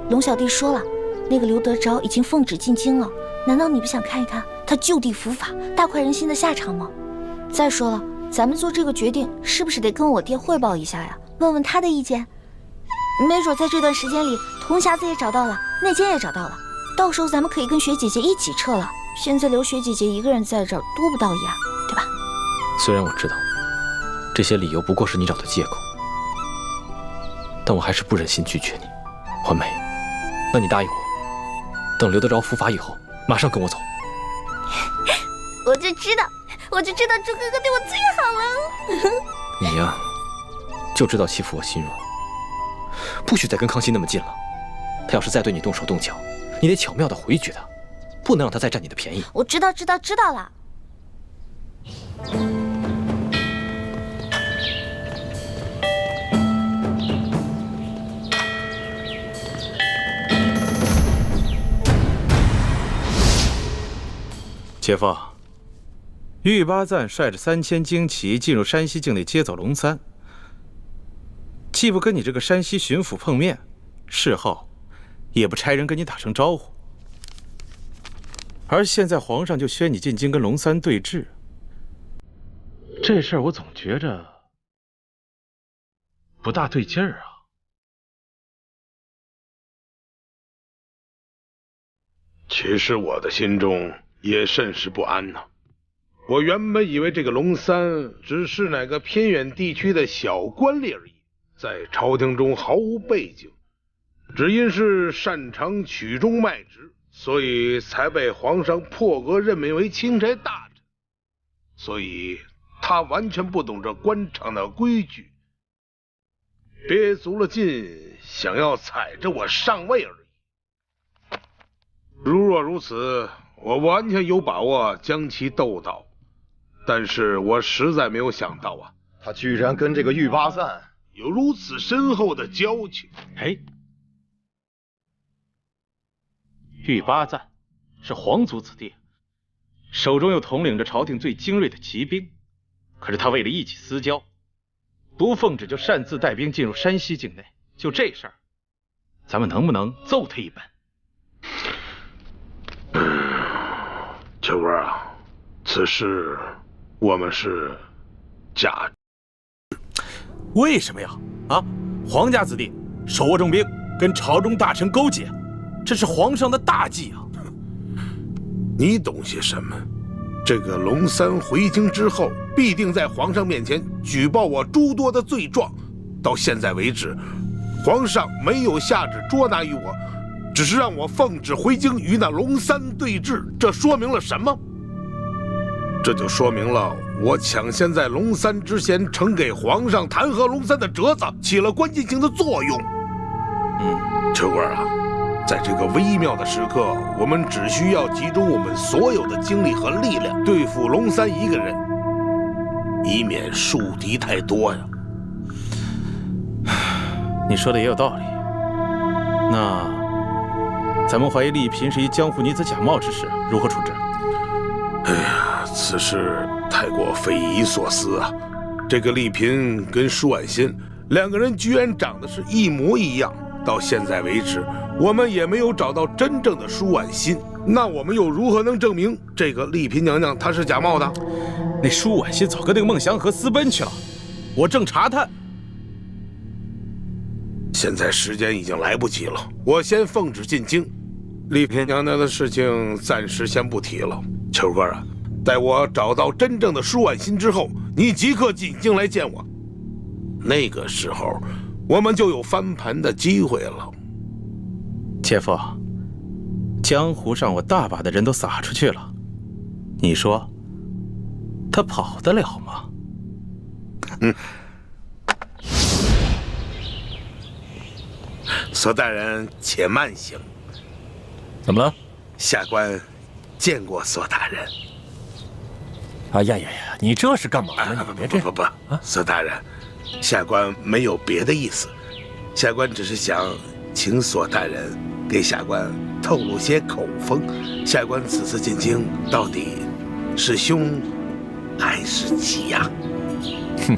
龙小弟说了，那个刘德昭已经奉旨进京了，难道你不想看一看他就地伏法、大快人心的下场吗？再说了，咱们做这个决定是不是得跟我爹汇报一下呀？问问他的意见。没准在这段时间里，铜匣子也找到了，内奸也找到了，到时候咱们可以跟雪姐姐一起撤了。现在留雪姐姐一个人在这儿，多不道义啊，对吧？虽然我知道这些理由不过是你找的借口，但我还是不忍心拒绝你。环梅，那你答应我，等刘德昭伏法以后，马上跟我走。我就知道朱哥哥对我最好了。你呀，就知道欺负我心软，不许再跟康熙那么近了。他要是再对你动手动脚，你得巧妙地回绝他，不能让他再占你的便宜。我知道了。且夫，玉八赞率着3000精骑进入山西境内接走龙三，既不跟你这个山西巡抚碰面，事后也不差人跟你打声招呼。而现在皇上就宣你进京跟龙三对峙，这事儿我总觉着不大对劲儿啊。其实我的心中也甚是不安呐。我原本以为这个龙三只是哪个偏远地区的小官吏而已，在朝廷中毫无背景，只因是擅长曲中卖直，所以才被皇上破格任命为钦差大臣。所以他完全不懂这官场的规矩，憋足了劲想要踩着我上位而已。如若如此，我完全有把握将其斗倒。但是我实在没有想到啊，他居然跟这个玉八赞有如此深厚的交情。哎，玉八赞是皇族子弟，手中又统领着朝廷最精锐的骑兵，可是他为了一己私交，不奉旨就擅自带兵进入山西境内。就这事儿，咱们能不能揍他一本？秋官啊，此事我们是假。为什么呀？啊，皇家子弟手握重兵，跟朝中大臣勾结，这是皇上的大忌啊！你懂些什么？这个龙三回京之后，必定在皇上面前举报我诸多的罪状。到现在为止，皇上没有下旨捉拿于我，只是让我奉旨回京与那龙三对峙。这说明了什么？这就说明了我抢先在龙三之前呈给皇上弹劾龙三的折子起了关键性的作用。秋官啊，在这个微妙的时刻，我们只需要集中我们所有的精力和力量对付龙三一个人，以免树敌太多呀。你说的也有道理。那咱们怀疑丽嫔是一江湖女子假冒之事，如何处置？哎呀，此事太过匪夷所思啊！这个丽嫔跟舒婉欣两个人居然长得是一模一样，到现在为止，我们也没有找到真正的舒婉欣。那我们又如何能证明这个丽嫔娘娘她是假冒的？那舒婉欣早跟那个孟祥和私奔去了，我正查探。现在时间已经来不及了，我先奉旨进京。丽嫔娘娘的事情暂时先不提了。秋官啊，待我找到真正的舒婉欣之后，你即刻进京来见我。那个时候，我们就有翻盘的机会了。姐夫，江湖上我大把的人都撒出去了，你说他跑得了吗？索大人，且慢行。怎么了？下官见过索大人。哎呀呀呀！你这是干嘛呢？你别这不，索大人，下官没有别的意思，下官只是想请索大人给下官透露些口风。下官此次进京到底是凶还是吉呀？哼！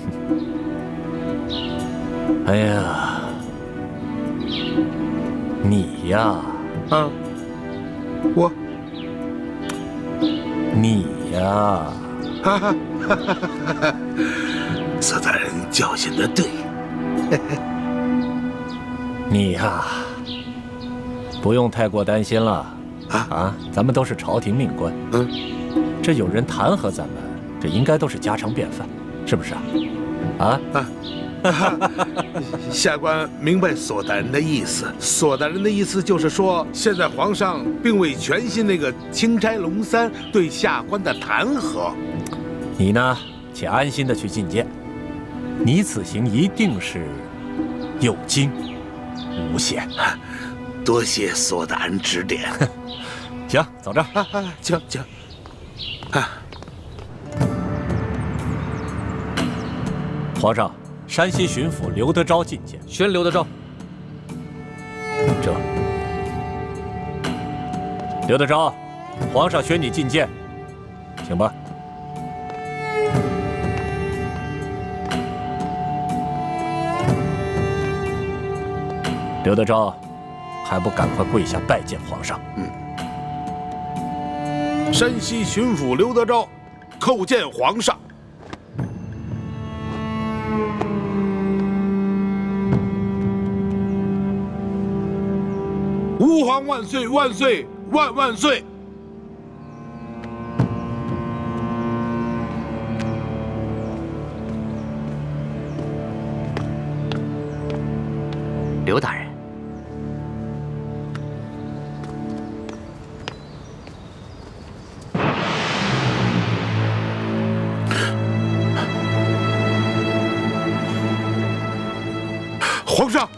哎呀，你呀，你呀，索大人教训得对。你呀，不用太过担心了。咱们都是朝廷命官，这有人弹劾咱们，这应该都是家常便饭，是不是啊？下官明白索大人的意思。索大人的意思就是说，现在皇上并未全信那个钦差龙三对下官的弹劾。你呢，且安心的去觐见，你此行一定是有惊无险。多谢索大人指点。行，走着。请。皇上，山西巡抚刘德昭觐见。宣刘德昭。这，刘德昭，皇上宣你觐见，请吧。刘德昭，还不赶快跪下拜见皇上？山西巡抚刘德昭，叩见皇上。吾皇万岁万岁万万岁！刘大人，皇上，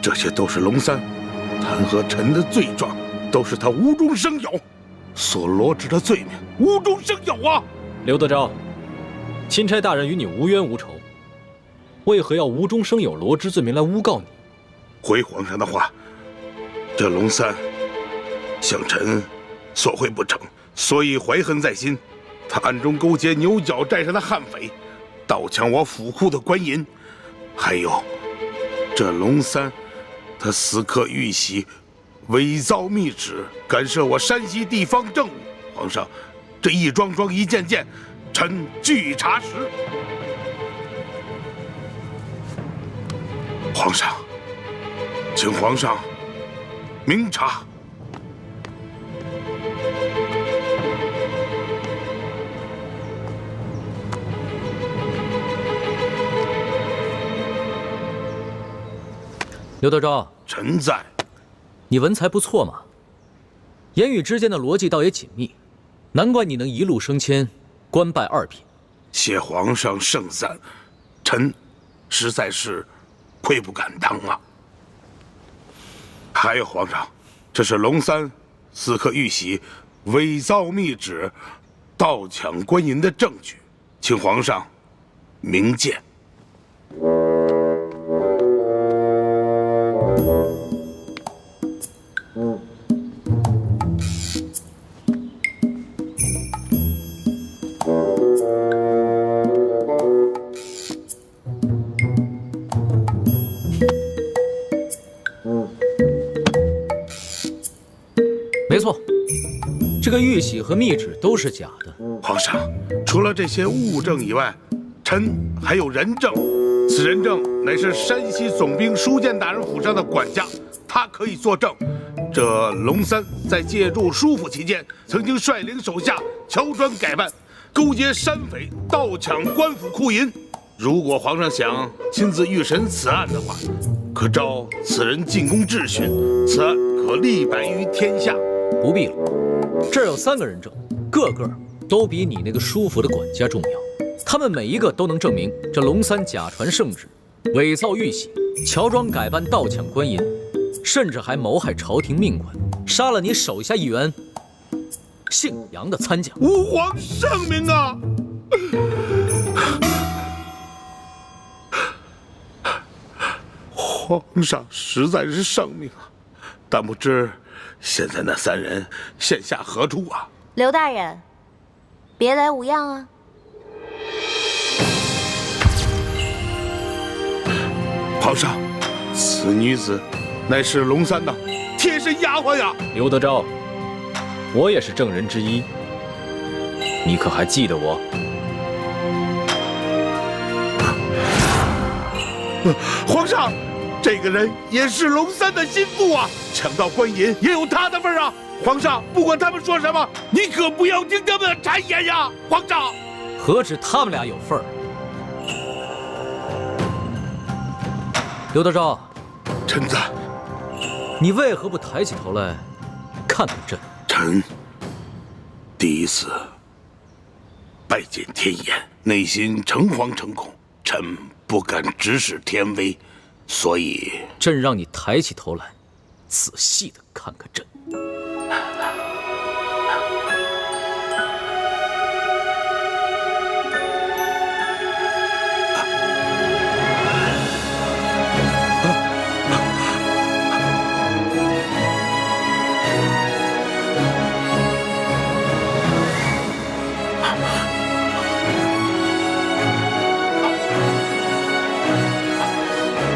这些都是龙三弹劾臣的罪状，都是他无中生有所罗织的罪名，无中生有啊！刘德昭，钦差大人与你无冤无仇，为何要无中生有罗织罪名来诬告你？回皇上的话，这龙三向臣索贿不成，所以怀恨在心。他暗中勾结牛角寨上的悍匪，盗抢我府库的官银，还有这龙三，他私刻玉玺，伪造密旨，干涉我山西地方政务。皇上，这一桩桩一件件，臣据查实。皇上，请皇上明察。刘德昭，臣在。你文才不错嘛，言语之间的逻辑倒也紧密，难怪你能一路升迁，官拜2品。谢皇上盛赞，臣实在是愧不敢当啊。还有皇上，这是龙三私刻玉玺、伪造密旨、盗抢官银的证据，请皇上明鉴。没错，这个玉玺和密旨都是假的。皇上，除了这些物证以外，臣还有人证。此人证乃是山西总兵书监大人府上的管家，他可以作证。这龙三在借住书府期间，曾经率领手下乔装改扮，勾结山匪盗抢官府库银。如果皇上想亲自预审此案的话，可召此人进宫质询，此案可立百于天下。不必了，这儿有3个人证，个个都比你那个书府的管家重要。他们每一个都能证明这龙三假传圣旨，伪造玉玺，乔装改扮盗抢官银，甚至还谋害朝廷命官，杀了你手下一员姓杨的参将。吾皇圣明啊！皇上实在是圣明啊，但不知现在那3人现下何处啊？刘大人，别来无恙啊！皇上，此女子乃是龙三的贴身丫鬟呀。刘德昭，我也是证人之一，你可还记得我？皇上，这个人也是龙三的心腹啊，抢到官银也有他的份啊！皇上，不管他们说什么，你可不要听他们的谗言呀！皇上，何止他们俩有份儿？刘德昭，臣在。你为何不抬起头来看看朕？臣第一次拜见天颜，内心诚惶诚恐，臣不敢直视天威，所以朕让你抬起头来，仔细的看看朕。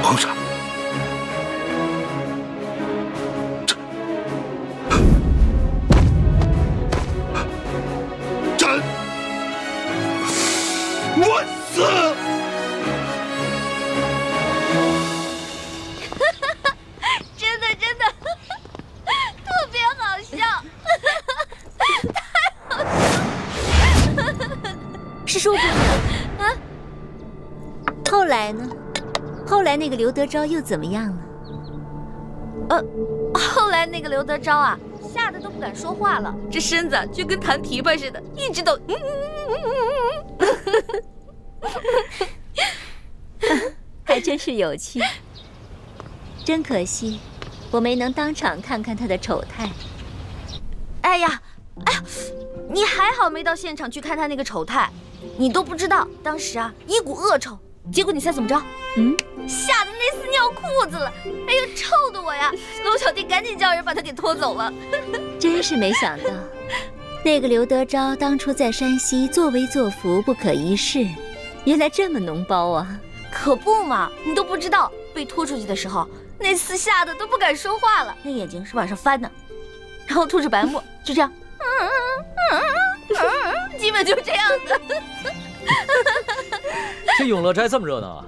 皇上，后来那个刘德昭又怎么样了？后来那个刘德昭啊，吓得都不敢说话了，这身子就跟弹琵琶似的，一直都还真是有趣。真可惜，我没能当场看看他的丑态。哎呀，你还好没到现场去看他那个丑态，你都不知道当时啊一股恶臭。结果你猜怎么着？吓得那厮尿裤子了，哎呦，臭的我呀！龙小弟赶紧叫人把他给拖走了。真是没想到，那个刘德昭当初在山西作威作福不可一世，原来这么脓包啊！可不嘛，你都不知道，被拖出去的时候，那厮吓得都不敢说话了，那眼睛是往上翻的，然后吐着白沫，就这样，基本就这样的。这永乐斋这么热闹啊！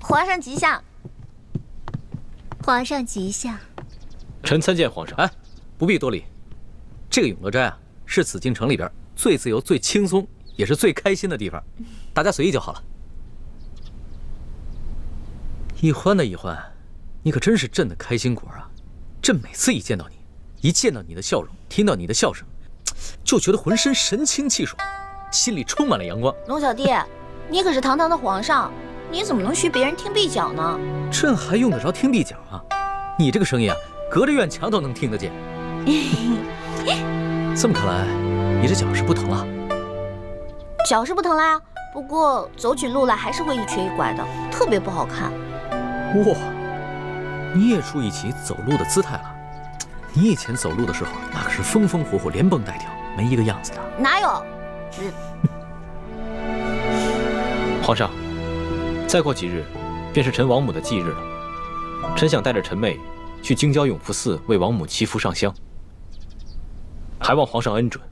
皇上吉祥，皇上吉祥。臣参见皇上。哎，不必多礼。这个永乐斋啊，是紫禁城里边最自由、最轻松，也是最开心的地方，大家随意就好了。一欢呐，一欢，你可真是朕的开心果啊！朕每次一见到你的笑容，听到你的笑声，就觉得浑身神清气爽，心里充满了阳光。龙小弟，你可是堂堂的皇上，你怎么能学别人听壁角呢？朕还用得着听壁角啊？你这个声音啊，隔着院墙都能听得见。这么看来，你这脚是不疼了？脚是不疼了呀，不过走起路来还是会一瘸一拐的，特别不好看。哇，你也注意起走路的姿态了。你以前走路的时候，那可是风风火火、连蹦带跳，没一个样子的。哪有？皇上，再过几日，便是臣王母的忌日了。臣想带着臣妹去京郊永福寺为王母祈福上香，还望皇上恩准。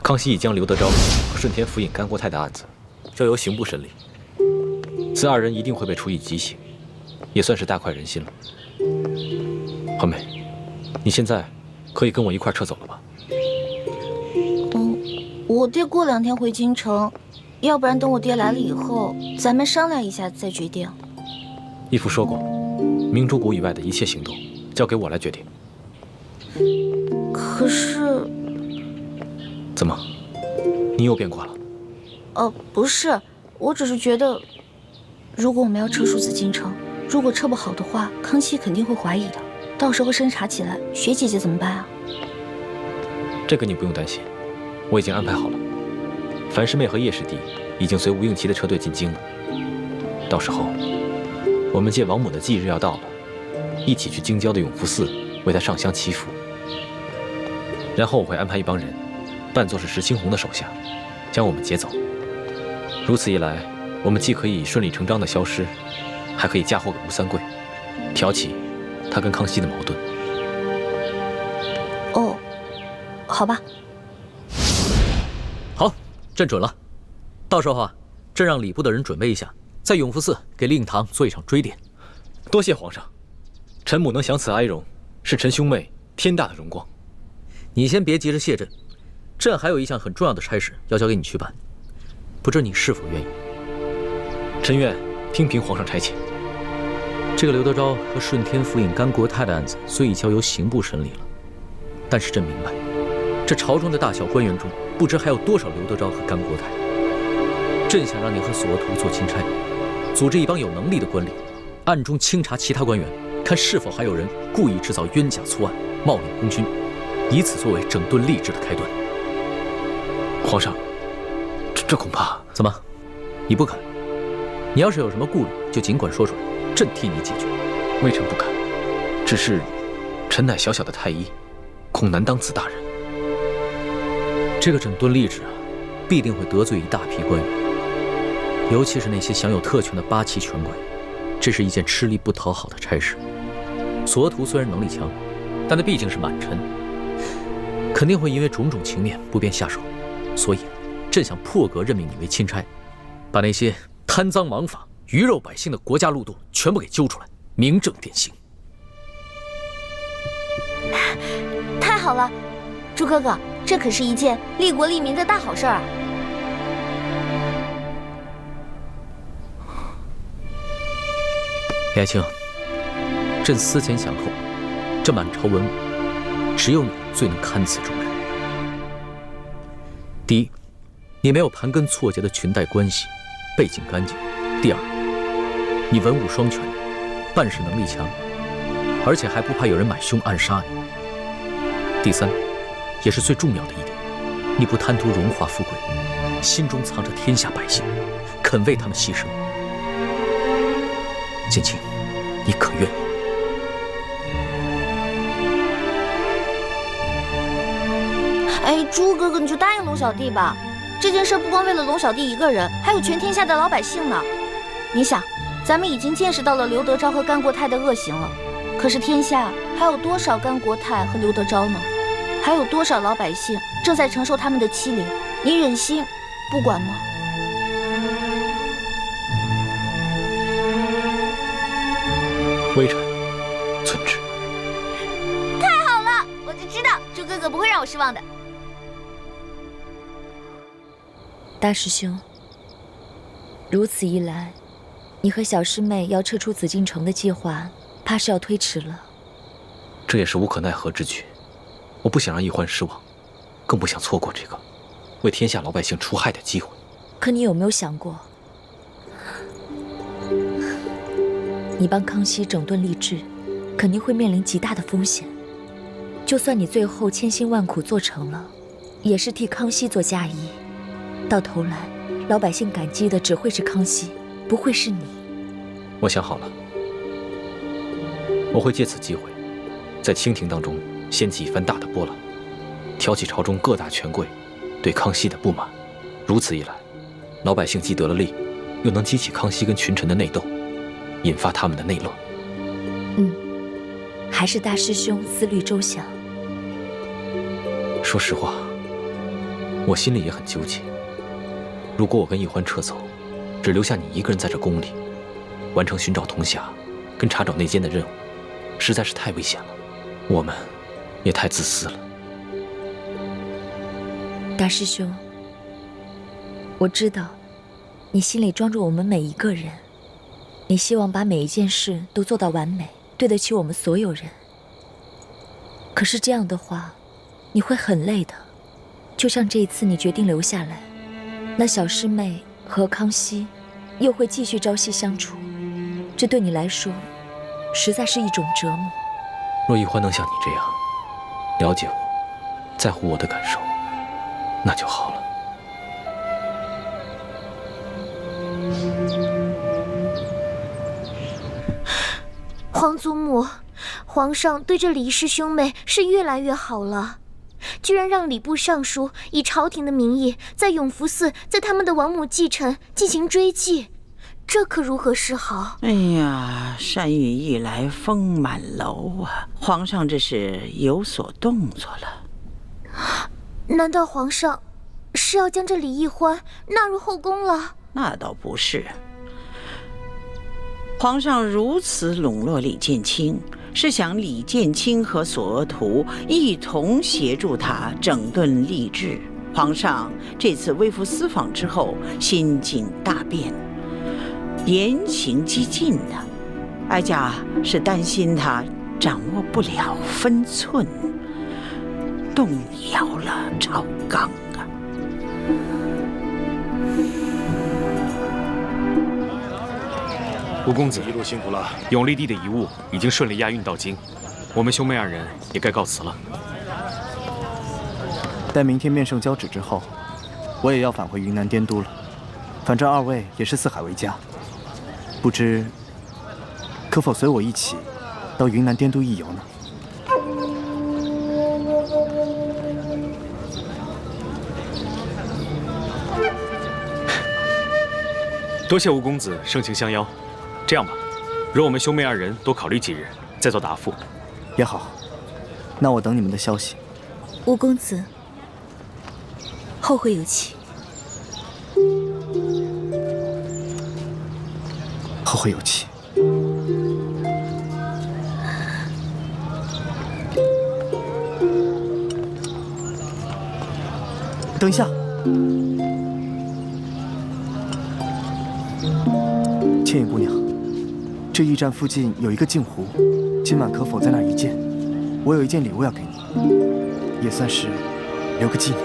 康熙已将刘德昭和顺天府尹甘国泰的案子交由刑部审理，此二人一定会被处以极刑，也算是大快人心了。欢妹，你现在可以跟我一块撤走了吧？我爹过2天回京城，要不然等我爹来了以后，咱们商量一下再决定。义父说过，明珠谷以外的一切行动交给我来决定。可是，怎么，你又变卦了？不是，我只是觉得，如果我们要撤出紫禁城，如果撤不好的话，康熙肯定会怀疑的，到时候侦查起来，雪姐姐怎么办啊？这个你不用担心，我已经安排好了。樊师妹和叶师弟已经随吴应琦的车队进京了，到时候我们借王母的忌日要到了，一起去京郊的永福寺为她上香祈福。然后我会安排一帮人，扮作是石青红的手下，将我们劫走。如此一来，我们既可以顺理成章的消失，还可以嫁祸给吴三桂，挑起他跟康熙的矛盾。哦，好吧。好，朕准了。到时候啊，朕让礼部的人准备一下，在永福寺给令堂做一场追典。多谢皇上，臣母能享此哀荣，是臣兄妹天大的荣光。你先别急着谢朕，朕还有一项很重要的差事要交给你去办，不知你是否愿意？臣愿听凭皇上差遣。这个刘德昭和顺天府尹甘国泰的案子虽已交由刑部审理了，但是朕明白，这朝中的大小官员中，不知还有多少刘德昭和甘国泰。朕想让你和索额图做钦差，组织一帮有能力的官吏，暗中清查其他官员，看是否还有人故意制造冤假错案，冒领功勋，以此作为整顿吏治的开端。皇上，这恐怕……怎么，你不肯？你要是有什么顾虑，就尽管说出来，朕替你解决。微臣不敢，只是臣乃小小的太医，恐难当此大任。这个整顿吏治啊，必定会得罪一大批官员，尤其是那些享有特权的八旗权贵，这是一件吃力不讨好的差事。索额图虽然能力强，但他毕竟是满臣，肯定会因为种种情面不便下手，所以朕想破格任命你为钦差，把那些贪赃枉法、鱼肉百姓的国家路洞全部给揪出来，明正典刑。太好了，朱哥哥，这可是一件利国利民的大好事儿啊！李爱卿，朕思前想后，这满朝文武，只有你最能堪此重任。第一，你没有盘根错节的裙带关系，背景干净；第二，你文武双全，办事能力强，而且还不怕有人买凶暗杀你。第三，也是最重要的一点，你不贪图荣华富贵，心中藏着天下百姓，肯为他们牺牲。锦清，你可愿意？哎，朱哥哥，你就答应龙小弟吧。这件事不光为了龙小弟一个人，还有全天下的老百姓呢。你想，咱们已经见识到了刘德昭和甘国泰的恶行了，可是天下还有多少甘国泰和刘德昭呢？还有多少老百姓正在承受他们的欺凌？你忍心不管吗？微臣遵旨。太好了，我就知道朱哥哥不会让我失望的。大师兄，如此一来，你和小师妹要撤出紫禁城的计划，怕是要推迟了。这也是无可奈何之举。我不想让易欢失望，更不想错过这个为天下老百姓除害的机会。可你有没有想过，你帮康熙整顿吏治，肯定会面临极大的风险。就算你最后千辛万苦做成了，也是替康熙做嫁衣。到头来，老百姓感激的只会是康熙，不会是你。我想好了，我会借此机会，在清廷当中掀起一番大的波澜，挑起朝中各大权贵对康熙的不满。如此一来，老百姓既得了利，又能激起康熙跟群臣的内斗，引发他们的内乱。还是大师兄思虑周详。说实话，我心里也很纠结。如果我跟易欢撤走，只留下你一个人在这宫里，完成寻找铜匣跟查找内奸的任务，实在是太危险了。我们也太自私了。大师兄，我知道你心里装着我们每一个人，你希望把每一件事都做到完美，对得起我们所有人。可是这样的话，你会很累的。就像这一次你决定留下来，那小师妹和康熙又会继续朝夕相处，这对你来说实在是一种折磨。若易欢能像你这样了解我，在乎我的感受，那就好了。皇祖母，皇上对这李氏兄妹是越来越好了，居然让礼部尚书以朝廷的名义在永福寺在他们的王母继承进行追祭，这可如何是好？哎呀，山雨欲来风满楼啊！皇上这是有所动作了。难道皇上是要将这李易欢纳入后宫了？那倒不是。皇上如此笼络李建清，是想李建清和索额图一同协助他整顿吏治。皇上这次微服私访之后，心境大变，言行激进的，哀家是担心他掌握不了分寸，动摇了朝纲啊。吴公子一路辛苦了。永历帝的遗物已经顺利押运到京，我们兄妹二人也该告辞了。待明天面圣交旨之后，我也要返回云南滇都了。反正二位也是四海为家，不知可否随我一起到云南滇都一游呢？多谢吴公子盛情相邀。这样吧，容我们兄妹二人多考虑几日，再做答复。也好，那我等你们的消息。吴公子，后会有期。后会有期。等一下，倩影姑娘。这驿站附近有一个镜湖，今晚可否在那儿一见？我有一件礼物要给你，也算是留个纪念。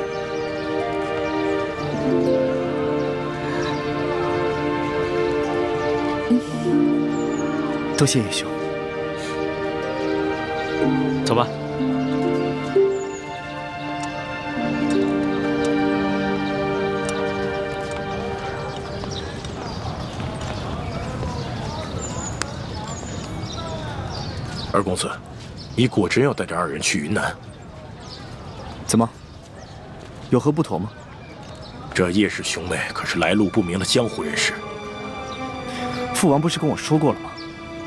多谢叶兄。走吧。二公子，你果真要带着二人去云南？怎么？有何不妥吗？这叶氏兄妹可是来路不明的江湖人士。父王不是跟我说过了吗？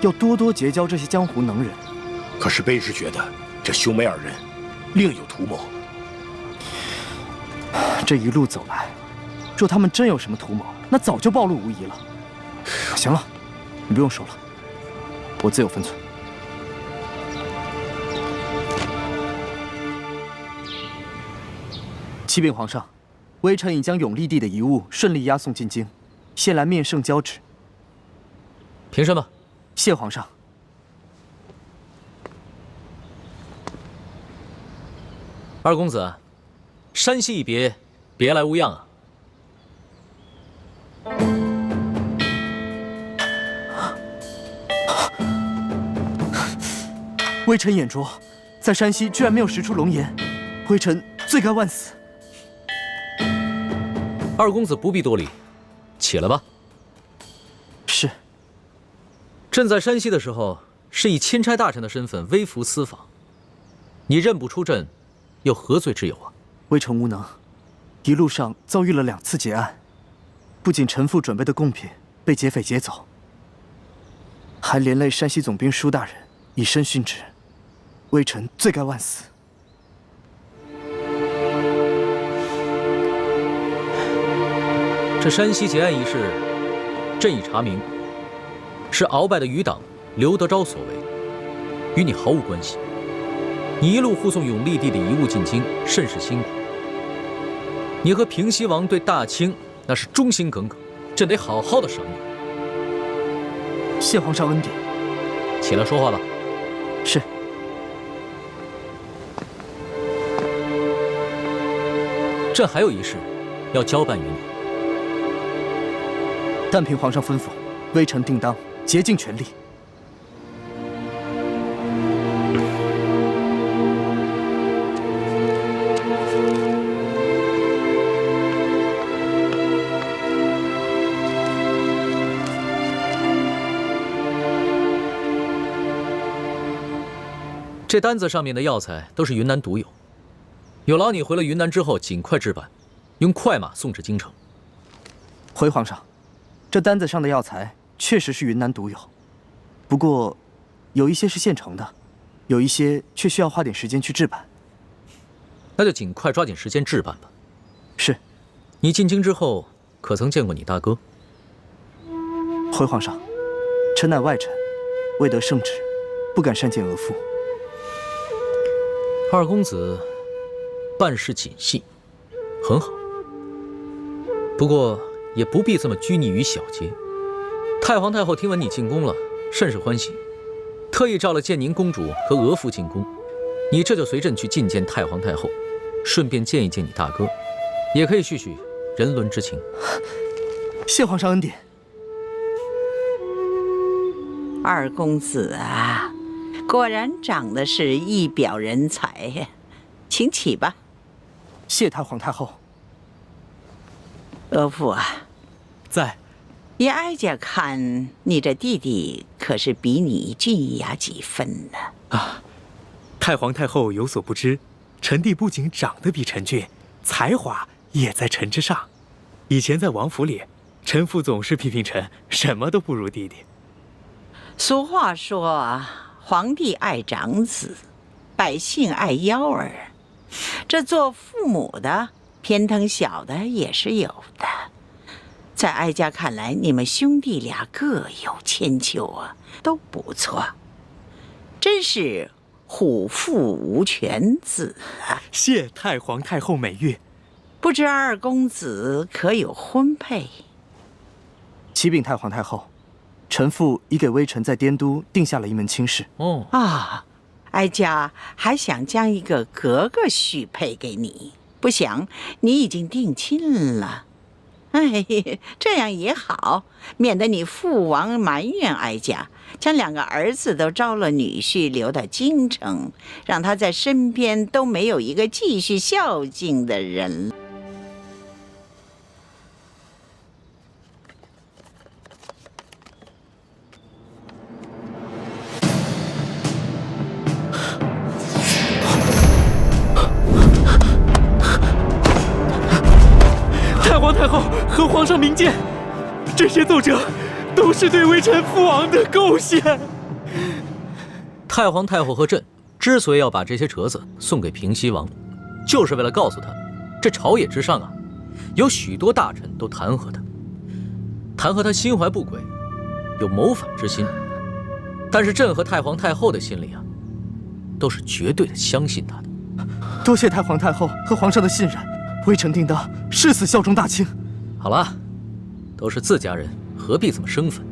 要多多结交这些江湖能人。可是卑职觉得这兄妹二人另有图谋。这一路走来，若他们真有什么图谋，那早就暴露无遗了。行了，你不用说了，我自有分寸。启禀皇上，微臣已将永历帝的遗物顺利押送进京，现来面圣交旨。凭什么？谢皇上。二公子，山西一别，别来无恙啊！微臣眼拙，在山西居然没有识出龙颜，微臣罪该万死。二公子不必多礼，起来吧。是。朕在山西的时候，是以钦差大臣的身份微服私访，你认不出朕，又何罪之有啊？微臣无能，一路上遭遇了2次劫案，不仅臣父准备的贡品被劫匪劫走，还连累山西总兵舒大人以身殉职，微臣罪该万死。这山西劫案一事，朕已查明，是鳌拜的余党刘德昭所为，与你毫无关系。你一路护送永历帝的遗物进京，甚是辛苦。你和平西王对大清那是忠心耿耿，朕得好好的赏你。谢皇上恩典。起来说话吧。是。朕还有一事要交办于你。但凭皇上吩咐，微臣定当竭尽全力。这单子上面的药材都是云南独有，有劳你回了云南之后尽快置办，用快马送至京城。回皇上，这单子上的药材确实是云南独有，不过有一些是现成的，有一些却需要花点时间去置办。那就尽快抓紧时间置办吧。是。你进京之后，可曾见过你大哥？回皇上，臣乃外臣，未得圣旨，不敢擅见额父。二公子办事谨细，很好。不过也不必这么拘泥于小节。太皇太后听闻你进宫了，甚是欢喜，特意召了建宁公主和额驸进宫。你这就随朕去觐见太皇太后，顺便见一见你大哥，也可以叙叙人伦之情。谢皇上恩典。二公子啊，果然长得是一表人才呀，请起吧。谢太皇太后。额驸啊，在。依哀家看，你这弟弟可是比你俊雅几分呢。啊，太皇太后有所不知，臣弟不仅长得比臣俊，才华也在臣之上。以前在王府里，臣父总是批评臣什么都不如弟弟。俗话说，皇帝爱长子，百姓爱幺儿。这做父母的偏疼小的也是有的。在哀家看来，你们兄弟俩各有千秋啊，都不错，真是虎父无犬子啊！谢太皇太后美誉。不知二公子可有婚配？启禀太皇太后，臣父已给微臣在滇都定下了一门亲事。哦啊，哀家还想将一个格格许配给你，不想你已经定亲了。哎，这样也好，免得你父王埋怨哀家，将2个儿子都招了女婿留到京城，让他在身边都没有一个继续孝敬的人。太皇太后和皇上明鉴，这些奏折都是对微臣父王的构陷。太皇太后和朕之所以要把这些折子送给平西王，就是为了告诉他，这朝野之上啊，有许多大臣都弹劾他心怀不轨，有谋反之心。但是朕和太皇太后的心里啊，都是绝对的相信他的。多谢太皇太后和皇上的信任，微臣定当誓死效忠大清。好了，都是自家人，何必这么生分？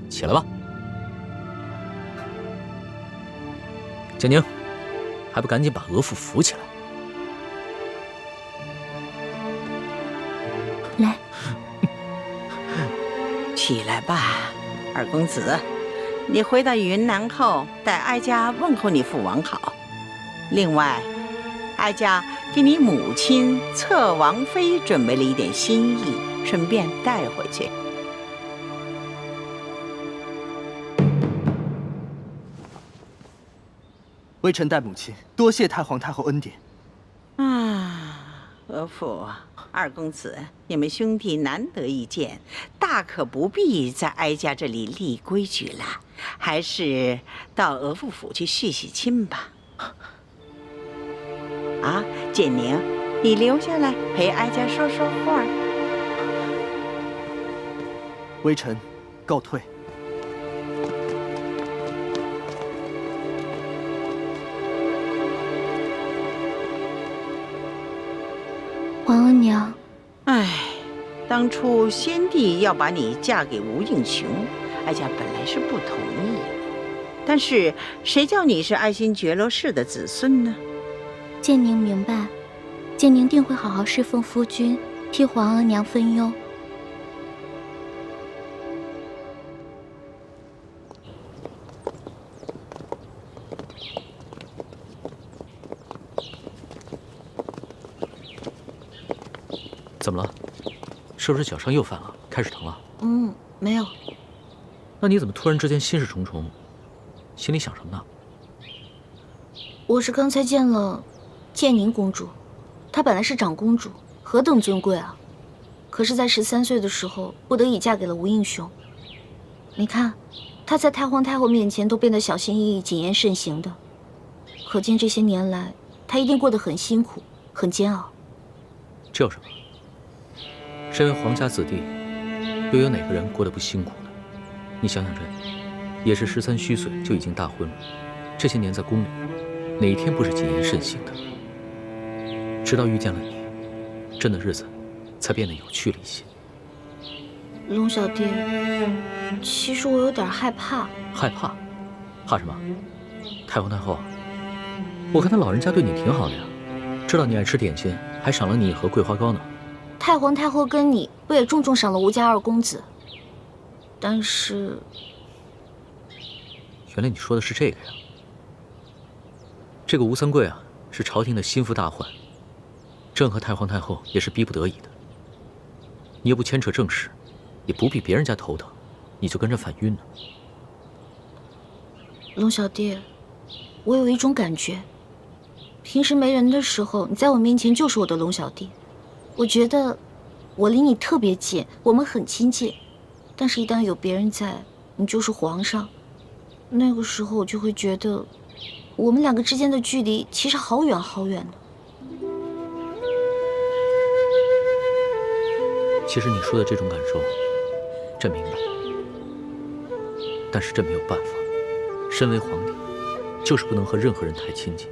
起来吧。建宁，还不赶紧把额驸扶起来？来，起来吧，二公子。你回到云南后，待哀家问候你父王好。另外，哀家给你母亲侧王妃准备了一点心意，顺便带回去。微臣代母亲多谢太皇太后恩典。额驸、二公子，你们兄弟难得一见，大可不必在哀家这里立规矩了，还是到额驸府去续续亲吧。啊，建宁，你留下来陪哀家说说话。微臣告退。皇额娘，哎，当初先帝要把你嫁给吴应熊，哀家本来是不同意的，但是谁叫你是爱新觉罗氏的子孙呢？建宁明白，建宁定会好好侍奉夫君，替皇额娘分忧。怎么了？是不是脚伤又犯了，开始疼了？没有。那你怎么突然之间心事重重？心里想什么呢？我是刚才见了建宁公主，她本来是长公主，何等尊贵啊！可是，在13岁的时候，不得已嫁给了吴应熊。你看，她在太皇太后面前都变得小心翼翼、谨言慎行的，可见这些年来，她一定过得很辛苦、很煎熬。这有什么？身为皇家子弟，又有哪个人过得不辛苦呢？你想想朕，也是13虚岁就已经大婚了，这些年在宫里，哪一天不是谨言慎行的？直到遇见了你，朕的日子才变得有趣了一些。龙小弟，其实我有点害怕。害怕？怕什么？太皇太后，我看他老人家对你挺好的呀，知道你爱吃点心，还赏了你一盒桂花糕呢。太皇太后跟你不也重重赏了吴家二公子？但是，原来你说的是这个呀。这个吴三桂啊，是朝廷的心腹大患，朕和太皇太后也是逼不得已的。你又不牵扯政事，也不必别人家头疼，你就跟着犯晕呢。龙小弟，我有一种感觉，平时没人的时候，你在我面前就是我的龙小弟。我觉得我离你特别近，我们很亲近，但是一旦有别人在，你就是皇上，那个时候我就会觉得我们2个之间的距离其实好远好远的。其实你说的这种感受，朕明白，但是朕没有办法。身为皇帝，就是不能和任何人太亲近，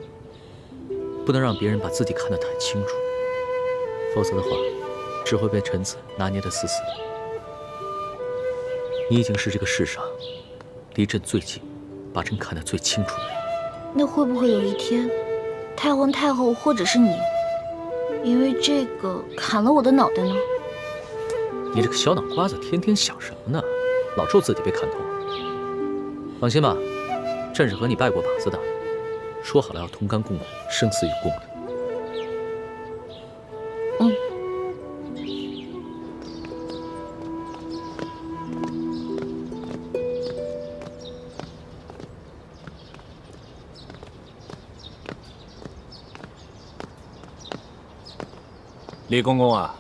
不能让别人把自己看得太清楚。否则的话，只会被臣子拿捏得死死的。你已经是这个世上离朕最近、把朕看得最清楚的人。那会不会有一天，太皇太后或者是你，因为这个砍了我的脑袋呢？你这个小脑瓜子，天天想什么呢？老咒自己被砍头。放心吧，朕是和你拜过把子的，说好了要同甘共苦，生死与共的。李公公啊，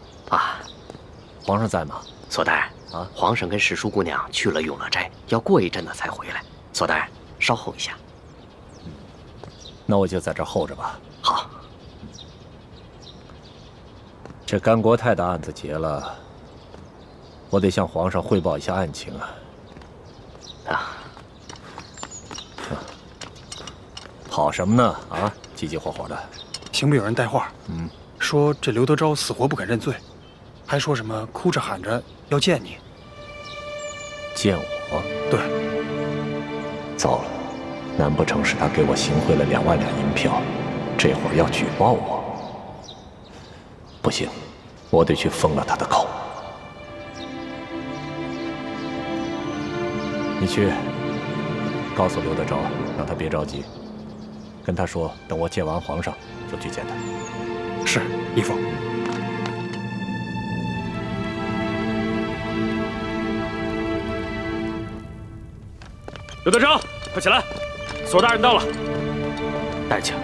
皇上在吗？索大人啊，皇上跟史淑姑娘去了永乐斋，要过一阵子才回来。索大人，稍候一下。那我就在这儿候着吧。好。这甘国泰的案子结了，我得向皇上汇报一下案情啊。跑什么呢？啊，急急火火的。刑部有人带话，说这刘德昭死活不肯认罪，还说什么哭着喊着要见你。见我？对。糟了，难不成是他给我行贿了2万两银票，这会儿要举报我？不行，我得去封了他的口。你去告诉刘德昭，让他别着急，跟他说，等我见完皇上就去见他。是，义父。刘德昭，快起来！索大人到了。大人请。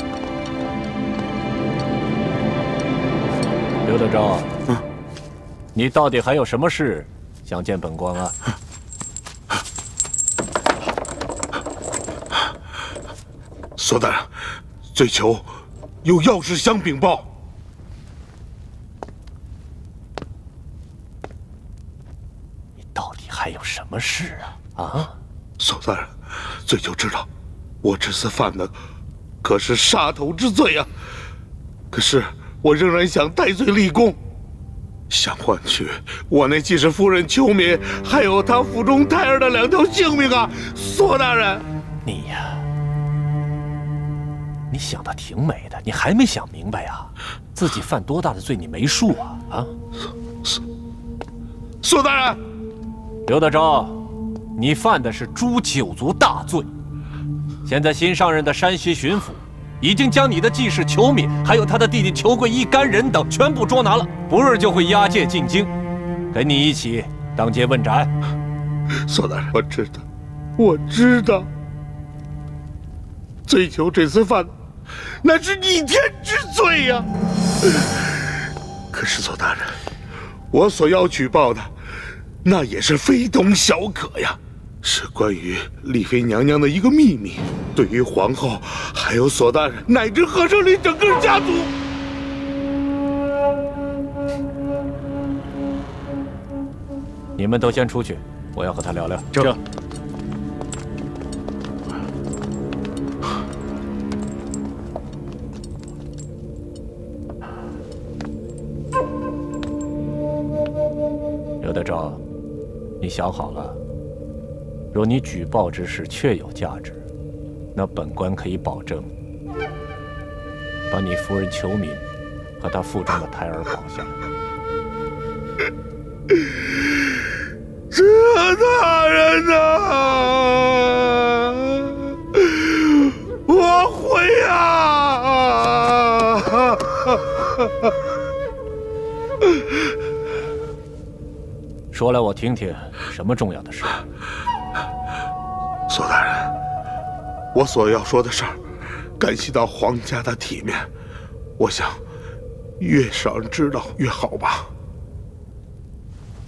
刘德昭，你到底还有什么事想见本官啊？索大人，罪囚有要事相禀报。你到底还有什么事啊？啊？索大人，罪囚知道，我这次犯的可是杀头之罪啊！可是我仍然想戴罪立功，想换取我那继室夫人秋敏，还有她腹中胎儿的2条性命啊！索大人，你呀，你想的挺美的，你还没想明白呀？自己犯多大的罪你没数啊？啊！索大人，刘德昭，你犯的是诛9族大罪。现在新上任的山西巡抚已经将你的继室裘敏，还有他的弟弟裘贵一干人等全部捉拿了，不日就会押解进京，跟你一起当街问斩。索大人，我知道，我知道，罪囚这次犯的那是逆天之罪呀！可是索大人，我所要举报的，那也是非同小可呀。是关于丽妃娘娘的一个秘密，对于皇后，还有索大人，乃至和盛里整个家族。你们都先出去，我要和他聊聊。这。刘德昭，你想好了？若你举报之事确有价值，那本官可以保证，把你夫人裘敏和她腹中的胎儿保下来。这大人呐，我会啊！说来我听听，什么重要的事？索大人，我所要说的事儿，干系到皇家的体面，我想越少人知道越好吧。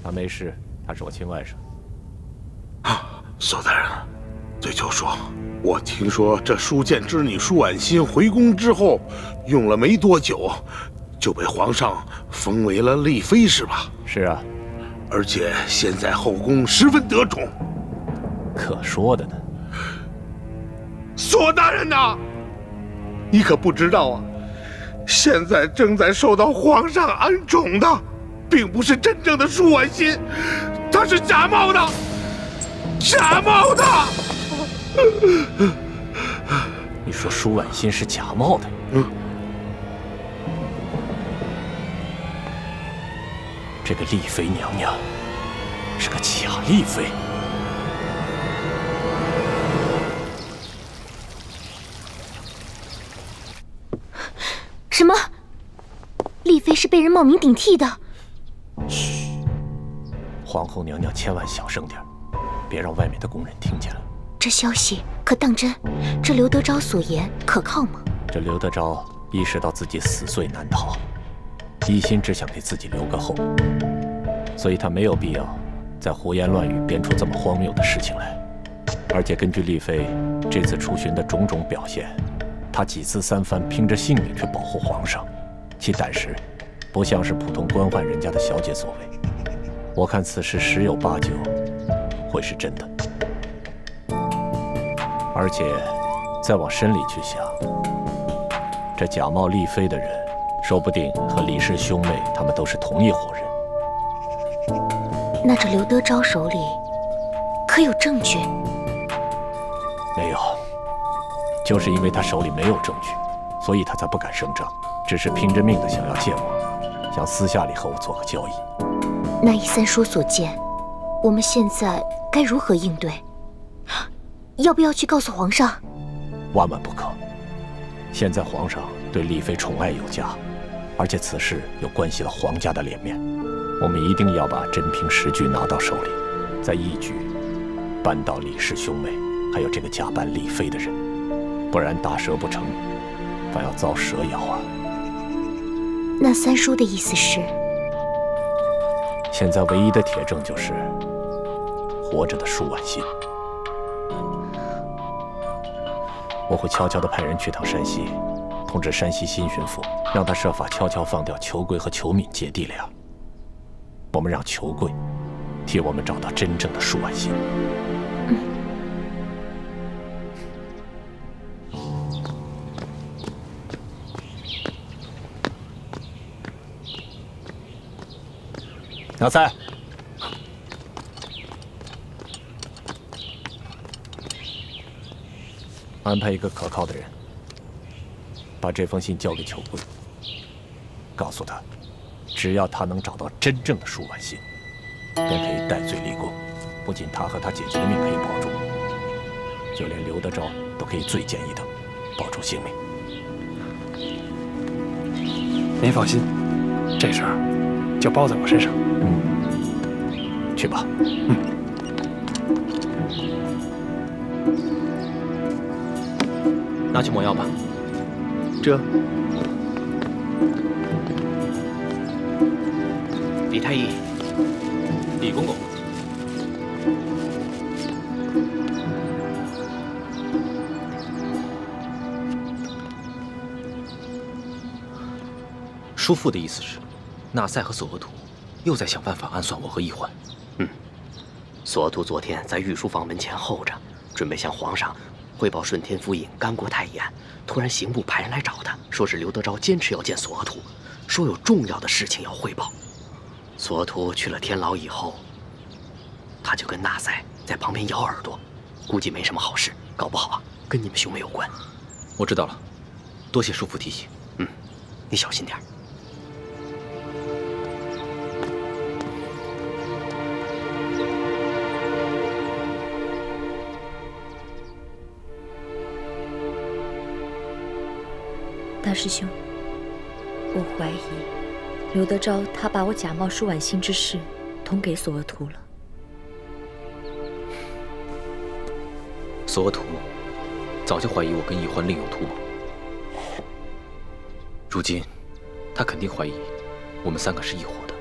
他没事，他是我亲外甥。索大人，罪囚说，我听说这舒建之女舒婉心回宫之后，用了没多久，就被皇上封为了丽妃，是吧？是啊，而且现在后宫十分得宠。可说的呢。索大人呐，你可不知道啊，现在正在受到皇上恩宠的，并不是真正的舒婉心，她是假冒的。假冒的。你说舒婉心是假冒的？这个丽妃娘娘是个假丽妃。什么？丽妃是被人冒名顶替的？嘘，皇后娘娘千万小声点，别让外面的宫人听见了。这消息可当真？这刘德昭所言可靠吗？这刘德昭意识到自己死罪难逃，一心只想给自己留个后，所以他没有必要再胡言乱语编出这么荒谬的事情来。而且根据丽妃这次出巡的种种表现，她几次三番拼着性命去保护皇上，其胆识不像是普通官宦人家的小姐所为。我看此事十有八九会是真的。而且再往深里去想，这假冒丽妃的人，说不定和李氏兄妹他们都是同一伙人。那这刘德昭手里可有证据？没有，就是因为他手里没有证据，所以他才不敢声张，只是拼着命的想要见我，想私下里和我做个交易。那依三叔所见，我们现在该如何应对？要不要去告诉皇上？万万不可！现在皇上对丽妃宠爱有加，而且此事又关系到皇家的脸面，我们一定要把真凭实据拿到手里，再一举扳倒李氏兄妹，还有这个假扮丽妃的人，不然大蛇不成，反要遭蛇咬啊！那三叔的意思是？现在唯一的铁证就是活着的舒婉心。我会悄悄地派人去趟山西，通知山西新巡抚，让他设法悄悄放掉裘贵和裘敏姐弟俩。我们让裘贵替我们找到真正的舒婉心。老三，安排一个可靠的人，把这封信交给裘贵，告诉他，只要他能找到真正的舒婉心，便可以戴罪立功。不仅他和他姐姐的命可以保住，就连刘德昭都可以罪减一等，保住性命。您放心，这事儿就包在我身上。去吧。拿去抹药吧。这。李太医，李公公。叔父的意思是，纳赛和索额图又在想办法暗算我和易欢。索额图昨天在御书房门前候着，准备向皇上汇报顺天府尹甘国泰一案。突然刑部派人来找他，说是刘德昭坚持要见索额图，说有重要的事情要汇报。索额图去了天牢以后，他就跟纳赛在旁边咬耳朵，估计没什么好事，搞不好跟你们兄妹有关。我知道了，多谢叔父提醒。你小心点。大师兄，我怀疑刘德昭他把我假冒舒婉心之事通给索额图了。索额图早就怀疑我跟易欢另有图谋，如今他肯定怀疑我们三个是一伙的。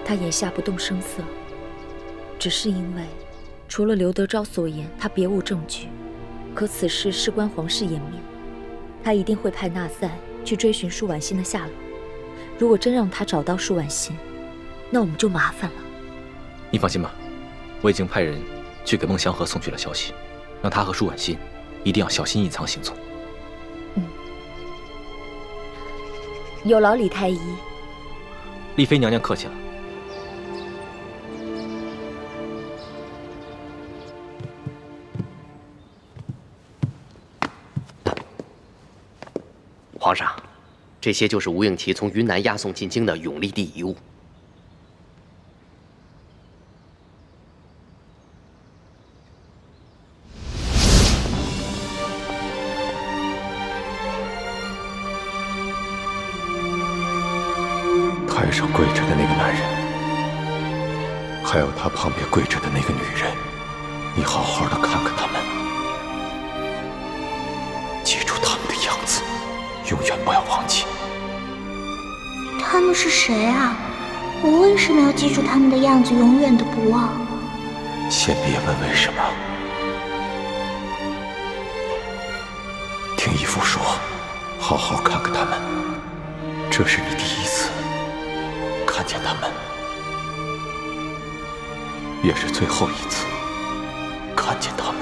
他眼下不动声色，只是因为除了刘德昭所言，他别无证据。可此事事关皇室颜面，他一定会派纳赛去追寻舒婉心的下落。如果真让他找到舒婉心，那我们就麻烦了。你放心吧，我已经派人去给孟祥和送去了消息，让他和舒婉心一定要小心隐藏行踪。有劳李太医。丽妃娘娘客气了。皇上，这些就是吴应奇从云南押送进京的永历帝遗物。台上跪着的那个男人，还有他旁边跪着的那个女人，你好好的看看他们，记住他们的样子，永远不要忘记。他们是谁啊？我为什么要记住他们的样子，永远的不忘？先别问为什么，听义父说，好好看看他们，这是你第一次看见他们，也是最后一次看见他们。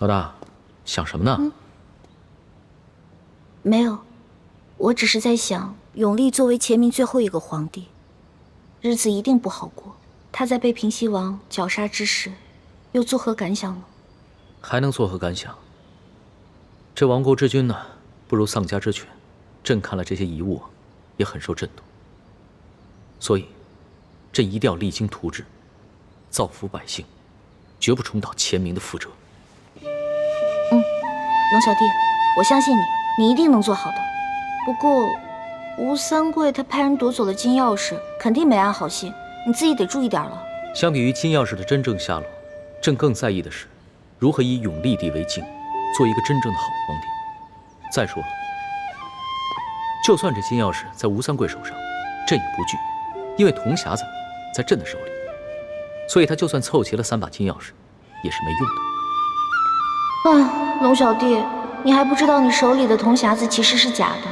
老大，想什么呢？没有，我只是在想，永历作为前明最后一个皇帝，日子一定不好过。他在被平西王绞杀之时，又作何感想呢？还能作何感想？这亡国之君呢，不如丧家之犬。朕看了这些遗物，也很受震动。所以，朕一定要励精图治，造福百姓，绝不重蹈前明的覆辙。龙小弟，我相信你，你一定能做好的。不过，吴三桂他派人夺走了金钥匙，肯定没安好心，你自己得注意点了。相比于金钥匙的真正下落，朕更在意的是，如何以永历帝为镜，做一个真正的好皇帝。再说了，就算这金钥匙在吴三桂手上，朕也不惧，因为铜匣子在朕的手里，所以他就算凑齐了3把金钥匙，也是没用的。龙小弟，你还不知道你手里的铜匣子其实是假的，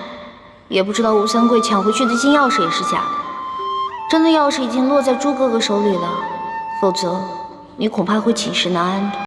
也不知道吴三桂抢回去的金钥匙也是假的。真的钥匙已经落在朱哥哥手里了，否则你恐怕会寝食难安的。